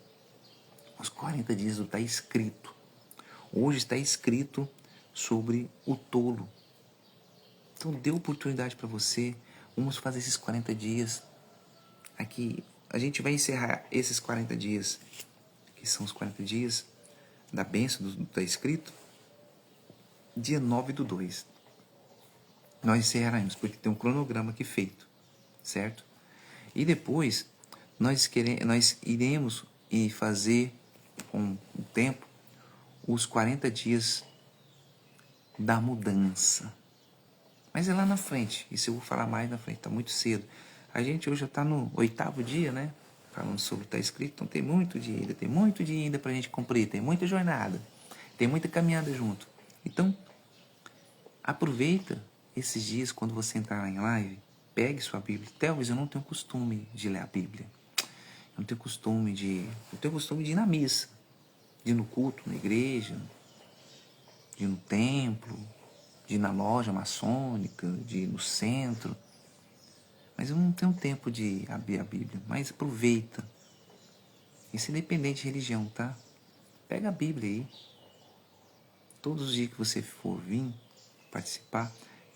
Os 40 dias do está escrito. Hoje está escrito sobre o tolo. Então dê oportunidade para você. Vamos fazer esses 40 dias. Aqui a gente vai encerrar esses 40 dias, que são os 40 dias da bênção do está escrito, dia 9/2. Nós encerraremos, porque tem um cronograma aqui feito, certo? E depois nós iremos fazer com o tempo os 40 dias da mudança. Mas é lá na frente, isso eu vou falar mais na frente, está muito cedo. A gente hoje já está no 8º dia, né? Falando sobre o que está escrito, então tem muito dia ainda para a gente cumprir, tem muita jornada, tem muita caminhada junto. Então, aproveita esses dias quando você entrar em live, pegue sua Bíblia. Talvez eu não tenho costume de ler a Bíblia. Eu tenho costume de ir na missa, de ir no culto, na igreja, de ir no templo, de ir na loja maçônica, de ir no centro. Mas eu não tenho tempo de abrir a Bíblia. Mas aproveita. Isso é independente de religião, tá? Pega a Bíblia aí. Todos os dias que você for vir participar,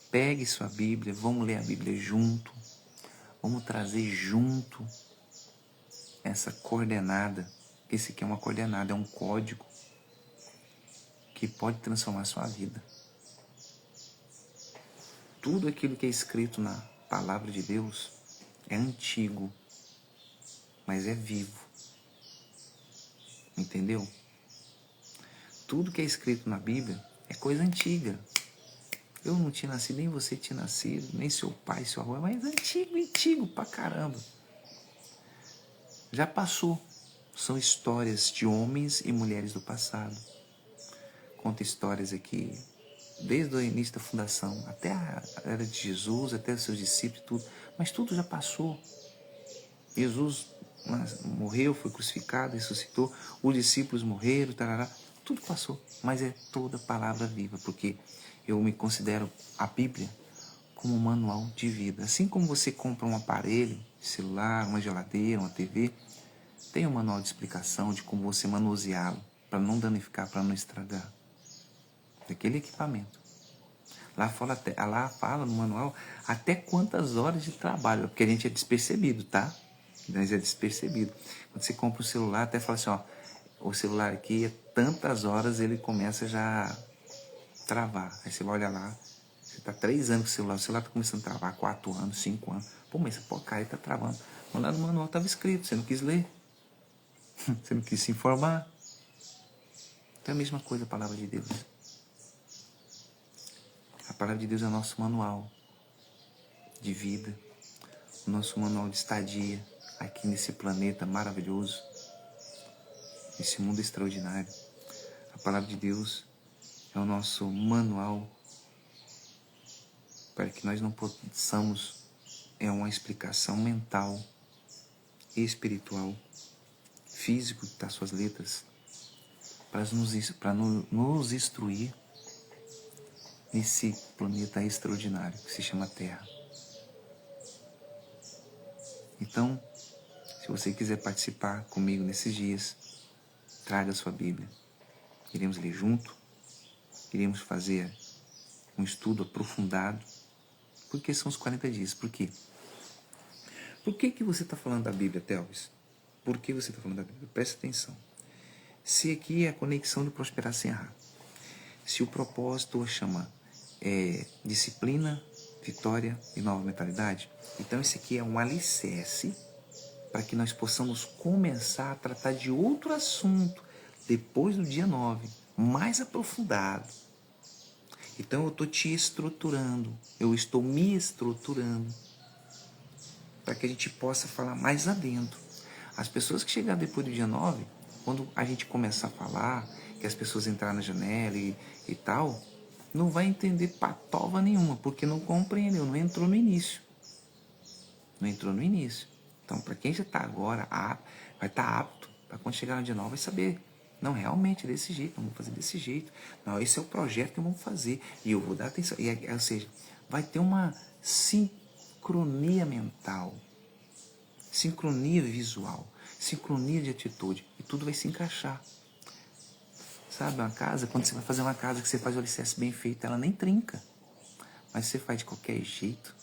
pegue sua Bíblia, vamos ler a Bíblia junto. Vamos trazer junto essa coordenada. Esse aqui é uma coordenada, é um código que pode transformar a sua vida. Tudo aquilo que é escrito na palavra de Deus é antigo, mas é vivo. Entendeu? Tudo que é escrito na Bíblia é coisa antiga. Eu não tinha nascido, nem você tinha nascido, nem seu pai, sua avó, mas antigo pra caramba. Já passou. São histórias de homens e mulheres do passado. Conta histórias aqui, desde o início da fundação, até a era de Jesus, até os seus discípulos, tudo. Mas tudo já passou. Jesus morreu, foi crucificado, ressuscitou, os discípulos morreram, tarará, tudo passou. Mas é toda palavra viva, porque eu me considero a Bíblia como um manual de vida. Assim como você compra um aparelho, celular, uma geladeira, uma TV, tem um manual de explicação de como você manuseá-lo, para não danificar, para não estragar. Daquele equipamento. Lá fala no manual até quantas horas de trabalho, porque a gente é despercebido, tá? Nós é despercebido. Quando você compra um celular, até fala assim, o celular aqui é tantas horas, ele começa já travar. Aí você vai olhar lá, você está 3 anos com o celular está começando a travar, 4 anos, 5 anos. Pô, mas essa porcaria está travando. Mas lá no manual estava escrito, você não quis ler. Você não quis se informar. Então é a mesma coisa a palavra de Deus. A palavra de Deus é o nosso manual de vida, o nosso manual de estadia aqui nesse planeta maravilhoso, nesse mundo extraordinário. A palavra de Deus é o nosso manual para que nós não possamos, é uma explicação mental, espiritual, físico das suas letras, para nos instruir nesse planeta extraordinário que se chama Terra. Então, se você quiser participar comigo nesses dias, traga a sua Bíblia. Iremos ler junto, iremos fazer um estudo aprofundado. Por que são os 40 dias? Por quê? Por que você está falando da Bíblia, Telvis? Por que você está falando da Bíblia? Presta atenção. Se aqui é a conexão de prosperar sem errar, se o propósito chama disciplina, vitória e nova mentalidade, então esse aqui é um alicerce para que nós possamos começar a tratar de outro assunto depois do dia 9, mais aprofundado. Então eu estou te estruturando, eu estou me estruturando para que a gente possa falar mais adentro. As pessoas que chegaram depois do dia 9, quando a gente começar a falar, que as pessoas entraram na janela e tal, não vai entender patova nenhuma, porque não compreendeu, não entrou no início. Não entrou no início. Então, para quem já está agora, vai estar apto, para quando chegar no dia 9 vai saber. Não, realmente, desse jeito, vamos fazer desse jeito. Não, esse é o projeto que vamos fazer. E eu vou dar atenção. Ou seja, vai ter uma sincronia mental, sincronia visual, sincronia de atitude. E tudo vai se encaixar. Sabe, uma casa, quando você vai fazer uma casa que você faz o alicerce bem feito, ela nem trinca. Mas você faz de qualquer jeito.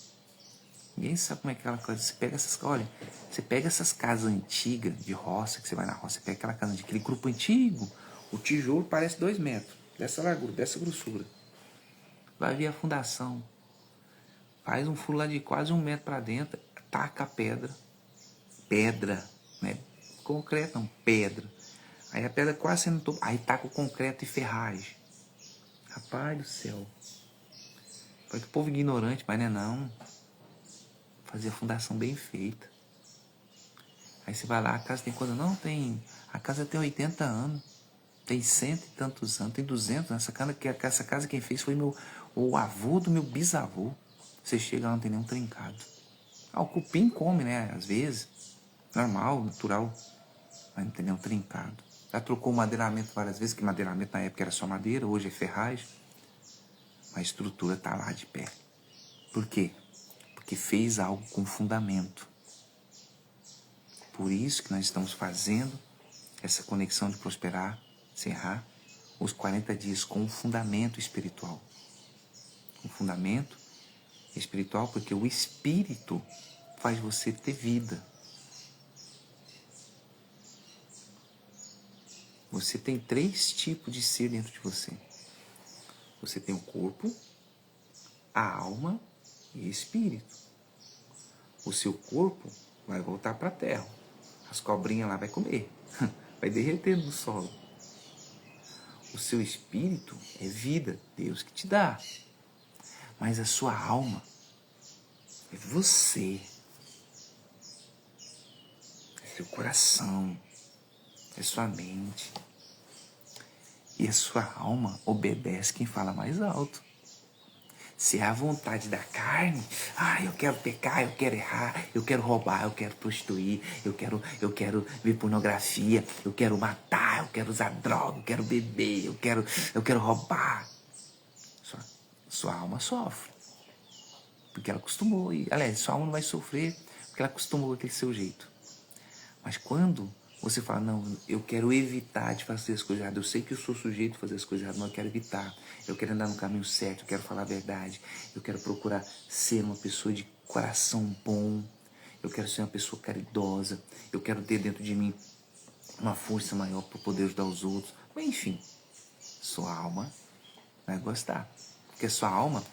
Ninguém sabe como é aquela coisa. Você pega essas casas antigas de roça, que você vai na roça, você pega aquela casa antiga, aquele grupo antigo, o tijolo parece 2 metros, dessa largura, dessa grossura. Vai ver a fundação. Faz um furo lá de quase 1 metro para dentro, taca a pedra. Pedra, né? Concreto não, pedra. Aí a pedra quase sendo topo, aí taca o concreto e ferragem. Rapaz do céu. Foi que o povo ignorante, mas não é não. Fazer a fundação bem feita. Aí você vai lá, a casa tem quando? Não, tem. A casa tem 80 anos. Tem 100 e tantos anos. Tem 200. Essa casa quem fez foi o avô do meu bisavô. Você chega lá, não tem nenhum trincado. O cupim come, né? Às vezes. Normal, natural. Mas não tem nenhum trincado. Já trocou o madeiramento várias vezes, que madeiramento na época era só madeira, hoje é ferragem. Mas a estrutura está lá de pé. Por quê? Porque fez algo com fundamento. Por isso que nós estamos fazendo essa conexão de prosperar, sem errar, os 40 dias com um fundamento espiritual. Um fundamento espiritual porque o Espírito faz você ter vida. Você tem 3 tipos de ser dentro de você. Você tem o corpo, a alma e o espírito. O seu corpo vai voltar para a terra. As cobrinhas lá vai comer. Vai derreter no solo. O seu espírito é vida, Deus que te dá. Mas a sua alma é você. É seu coração. É sua mente. E a sua alma obedece quem fala mais alto. Se é a vontade da carne, eu quero pecar, eu quero errar, eu quero roubar, eu quero prostituir, eu quero ver pornografia, eu quero matar, eu quero usar droga, eu quero beber, eu quero roubar. Sua alma sofre. Porque ela acostumou. Aliás, sua alma não vai sofrer porque ela acostumou com aquele seu jeito. Mas quando você fala, não, eu quero evitar de fazer as coisas erradas. Eu sei que eu sou sujeito a fazer as coisas erradas, mas eu quero evitar. Eu quero andar no caminho certo, eu quero falar a verdade. Eu quero procurar ser uma pessoa de coração bom. Eu quero ser uma pessoa caridosa. Eu quero ter dentro de mim uma força maior para poder ajudar os outros. Mas enfim, sua alma vai gostar. Porque a sua alma...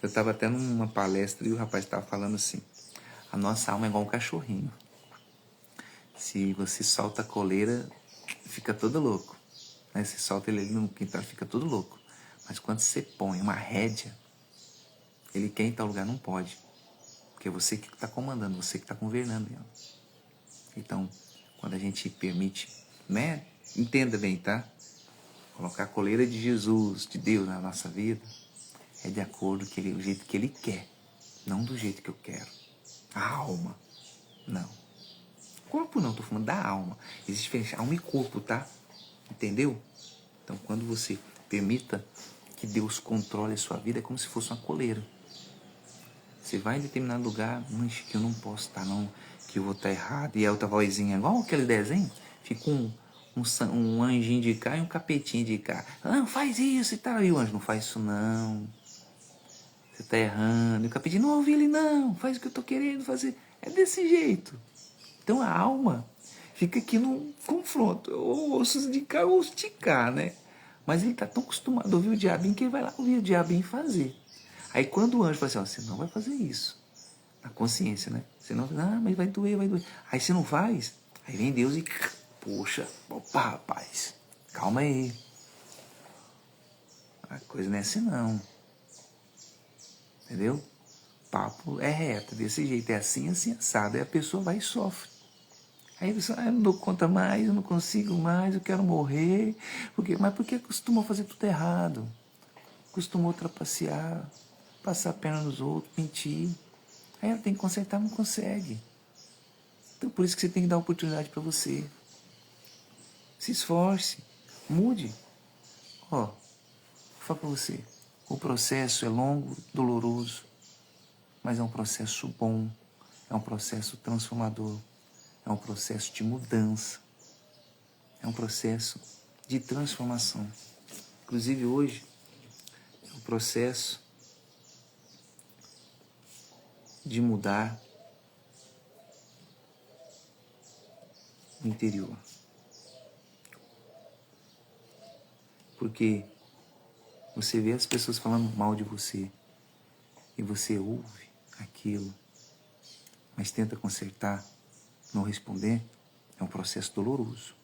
Eu estava até numa palestra e o rapaz estava falando assim, a nossa alma é igual um cachorrinho. Se você solta a coleira, fica todo louco. Né? Se solta ele ali no quintal, fica todo louco. Mas quando você põe uma rédea, ele quer ir em tal lugar, não pode. Porque é você que está comandando, você que está governando ela. Então, quando a gente permite, né? Entenda bem, tá? Colocar a coleira de Jesus, de Deus na nossa vida, é de acordo com o jeito que Ele quer, não do jeito que eu quero. A alma, não. Corpo não, tô falando da alma. Existe diferença, alma e corpo, tá? Entendeu? Então, quando você permita que Deus controle a sua vida, é como se fosse uma coleira. Você vai em determinado lugar, mancha, que eu não posso estar, não, que eu vou estar errado. E a outra vozinha, igual aquele desenho, fica um anjinho de cá e um capetinho de cá. Ah, faz isso e tal. E o anjo, não faz isso não. Você está errando. E o capetinho, não ouvi ele não, faz o que eu estou querendo fazer. É desse jeito. Então a alma fica aqui no confronto. Ou ouço de cá ou ouço de cá, né? Mas ele está tão acostumado a ouvir o diabinho que ele vai lá ouvir o diabinho fazer. Aí quando o anjo fala assim, ó, você não vai fazer isso. Na consciência, né? Você não, mas vai doer, vai doer. Aí você não faz, aí vem Deus e, poxa, opa, rapaz, calma aí. A coisa não é assim não. Entendeu? Papo é reto, desse jeito, é assim, assim, assado. Aí a pessoa vai e sofre. Aí a pessoa, eu não dou conta mais, eu não consigo mais, eu quero morrer. Mas por que costumou fazer tudo errado? Costumou trapacear, passar a perna nos outros, mentir. Aí ela tem que consertar, não consegue. Então por isso que você tem que dar oportunidade para você. Se esforce, mude. Ó, vou falar para você, o processo é longo, doloroso, mas é um processo bom, é um processo transformador, é um processo de mudança, é um processo de transformação. Inclusive hoje, é um processo de mudar o interior. Porque você vê as pessoas falando mal de você e você ouve aquilo, mas tenta consertar, não responder, é um processo doloroso.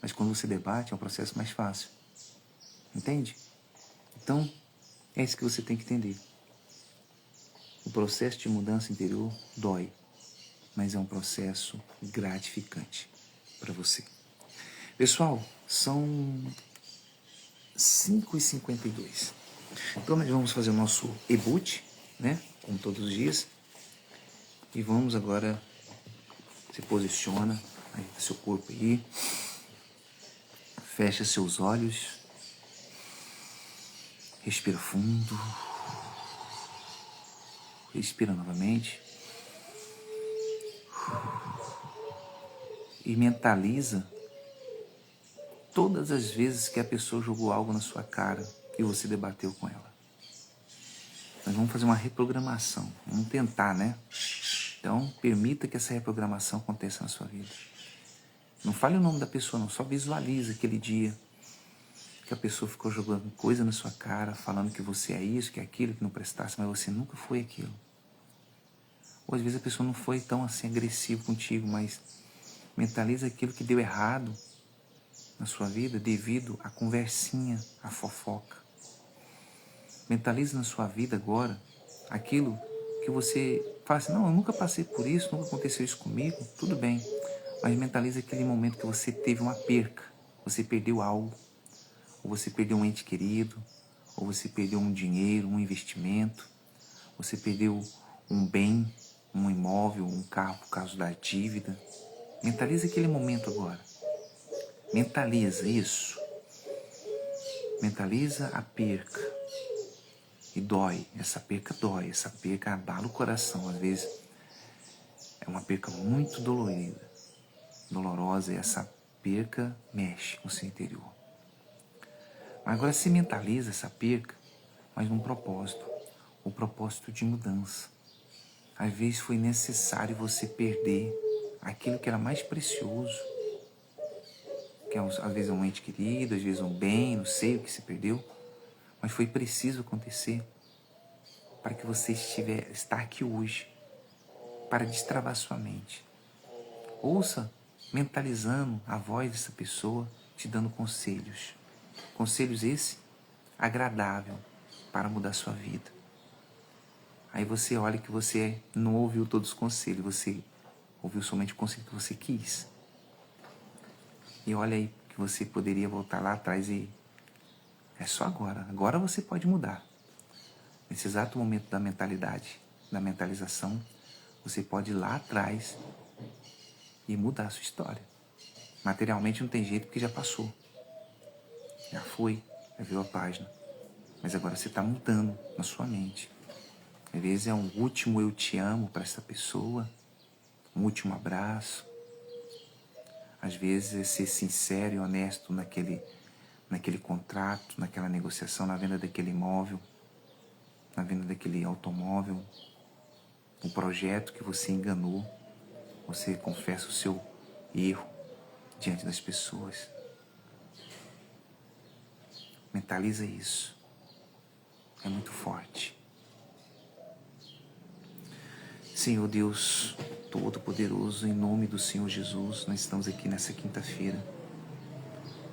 Mas quando você debate, é um processo mais fácil. Entende? Então, é isso que você tem que entender. O processo de mudança interior dói, mas é um processo gratificante para você. Pessoal, são 5h52. Então nós vamos fazer o nosso e-boot, né? Como todos os dias. E vamos agora, se posiciona, aí, seu corpo aí. Fecha seus olhos. Respira fundo. Respira novamente. E mentaliza todas as vezes que a pessoa jogou algo na sua cara e você debateu com ela. Nós vamos fazer uma reprogramação. Vamos tentar, né? Então, permita que essa reprogramação aconteça na sua vida. Não fale o nome da pessoa, não. Só visualize aquele dia que a pessoa ficou jogando coisa na sua cara, falando que você é isso, que é aquilo, que não prestasse, mas você nunca foi aquilo. Ou às vezes a pessoa não foi tão assim agressiva contigo, mas mentaliza aquilo que deu errado na sua vida devido à conversinha, à fofoca. Mentalize na sua vida agora aquilo que você fala assim, não, eu nunca passei por isso, nunca aconteceu isso comigo, tudo bem. Mas mentalize aquele momento que você teve uma perca, você perdeu algo, ou você perdeu um ente querido, ou você perdeu um dinheiro, um investimento, você perdeu um bem, um imóvel, um carro por causa da dívida. Mentalize aquele momento agora. Mentaliza isso. Mentaliza a perca. E dói, essa perca abala o coração. Às vezes é uma perca muito dolorosa, e essa perca mexe com o seu interior. Mas agora se mentaliza essa perca, mas num propósito, o propósito de mudança. Às vezes foi necessário você perder aquilo que era mais precioso, que às vezes é um ente querido, às vezes um bem, não sei o que se perdeu, Mas foi preciso acontecer para que você está aqui hoje, para destravar sua mente. Ouça, mentalizando a voz dessa pessoa, te dando conselhos. Conselhos esse agradável para mudar sua vida. Aí você olha que você não ouviu todos os conselhos, você ouviu somente o conselho que você quis. E olha aí que você poderia voltar lá atrás e é só agora. Agora você pode mudar. Nesse exato momento da mentalidade, da mentalização, você pode ir lá atrás e mudar a sua história. Materialmente não tem jeito porque já passou. Já foi, já viu a página. Mas agora você está mudando na sua mente. Às vezes é um último eu te amo para essa pessoa, um último abraço. Às vezes é ser sincero e honesto naquele contrato, naquela negociação, na venda daquele imóvel, na venda daquele automóvel, um projeto que você enganou. Você confessa o seu erro diante das pessoas. Mentaliza isso. É muito forte. Senhor Deus Todo-Poderoso, em nome do Senhor Jesus, nós estamos aqui nessa quinta-feira.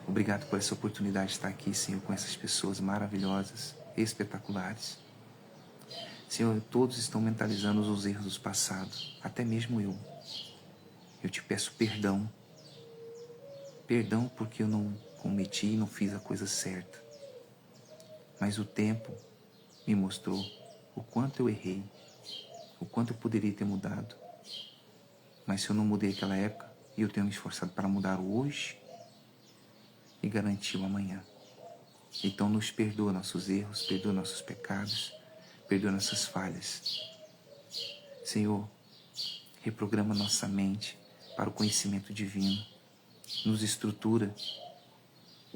Obrigado por essa oportunidade de estar aqui, Senhor, com essas pessoas maravilhosas, espetaculares. Senhor, todos estão mentalizando os erros do passado, até mesmo eu. Eu te peço perdão. Perdão porque eu não cometi e não fiz a coisa certa. Mas o tempo me mostrou o quanto eu errei, o quanto eu poderia ter mudado. Mas se eu não mudei aquela época, e eu tenho me esforçado para mudar o hoje e garantir o amanhã. Então nos perdoa nossos erros, perdoa nossos pecados, perdoa nossas falhas. Senhor, reprograma nossa mente para o conhecimento divino. Nos estrutura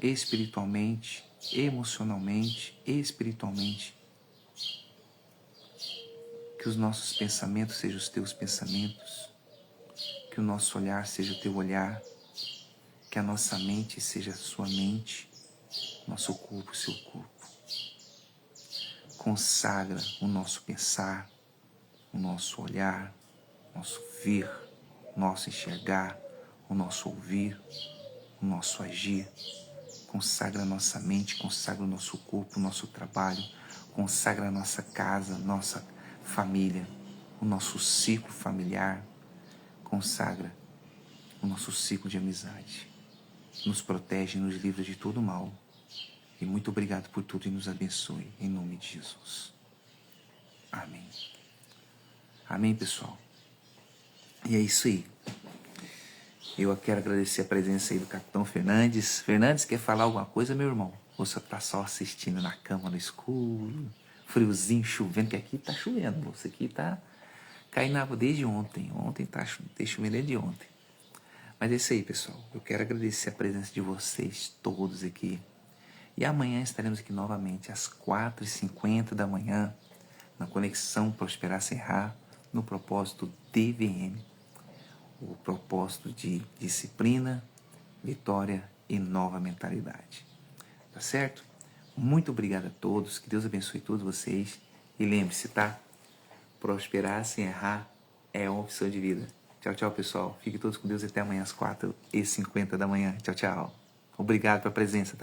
espiritualmente, emocionalmente e espiritualmente. Que os nossos pensamentos sejam os teus pensamentos. Que o nosso olhar seja o teu olhar. Que a nossa mente seja a sua mente. Nosso corpo, o seu corpo. Consagra o nosso pensar, o nosso olhar, nosso ver, nosso enxergar, o nosso ouvir, o nosso agir. Consagra a nossa mente, consagra o nosso corpo, o nosso trabalho, consagra a nossa casa, nossa família, o nosso ciclo familiar, consagra o nosso ciclo de amizade. Nos protege e nos livra de todo mal. E muito obrigado por tudo e nos abençoe, em nome de Jesus. Amém. Amém, pessoal. E é isso aí. Eu quero agradecer a presença aí do Capitão Fernandes. Fernandes, quer falar alguma coisa, meu irmão? Ou você tá só assistindo na cama no escuro, friozinho, chovendo, que aqui tá chovendo, moço. Aqui tá caindo água desde ontem. Ontem tá chovendo desde ontem. Mas é isso aí, pessoal. Eu quero agradecer a presença de vocês todos aqui. E amanhã estaremos aqui novamente às 4h50 da manhã, na Conexão Prosperar Serrar, no propósito DVM. O propósito de disciplina, vitória e nova mentalidade. Tá certo? Muito obrigado a todos. Que Deus abençoe todos vocês. E lembre-se, tá? Prosperar sem errar é uma opção de vida. Tchau, tchau, pessoal. Fiquem todos com Deus e até amanhã às 4h50 da manhã. Tchau, tchau. Obrigado pela presença, tá?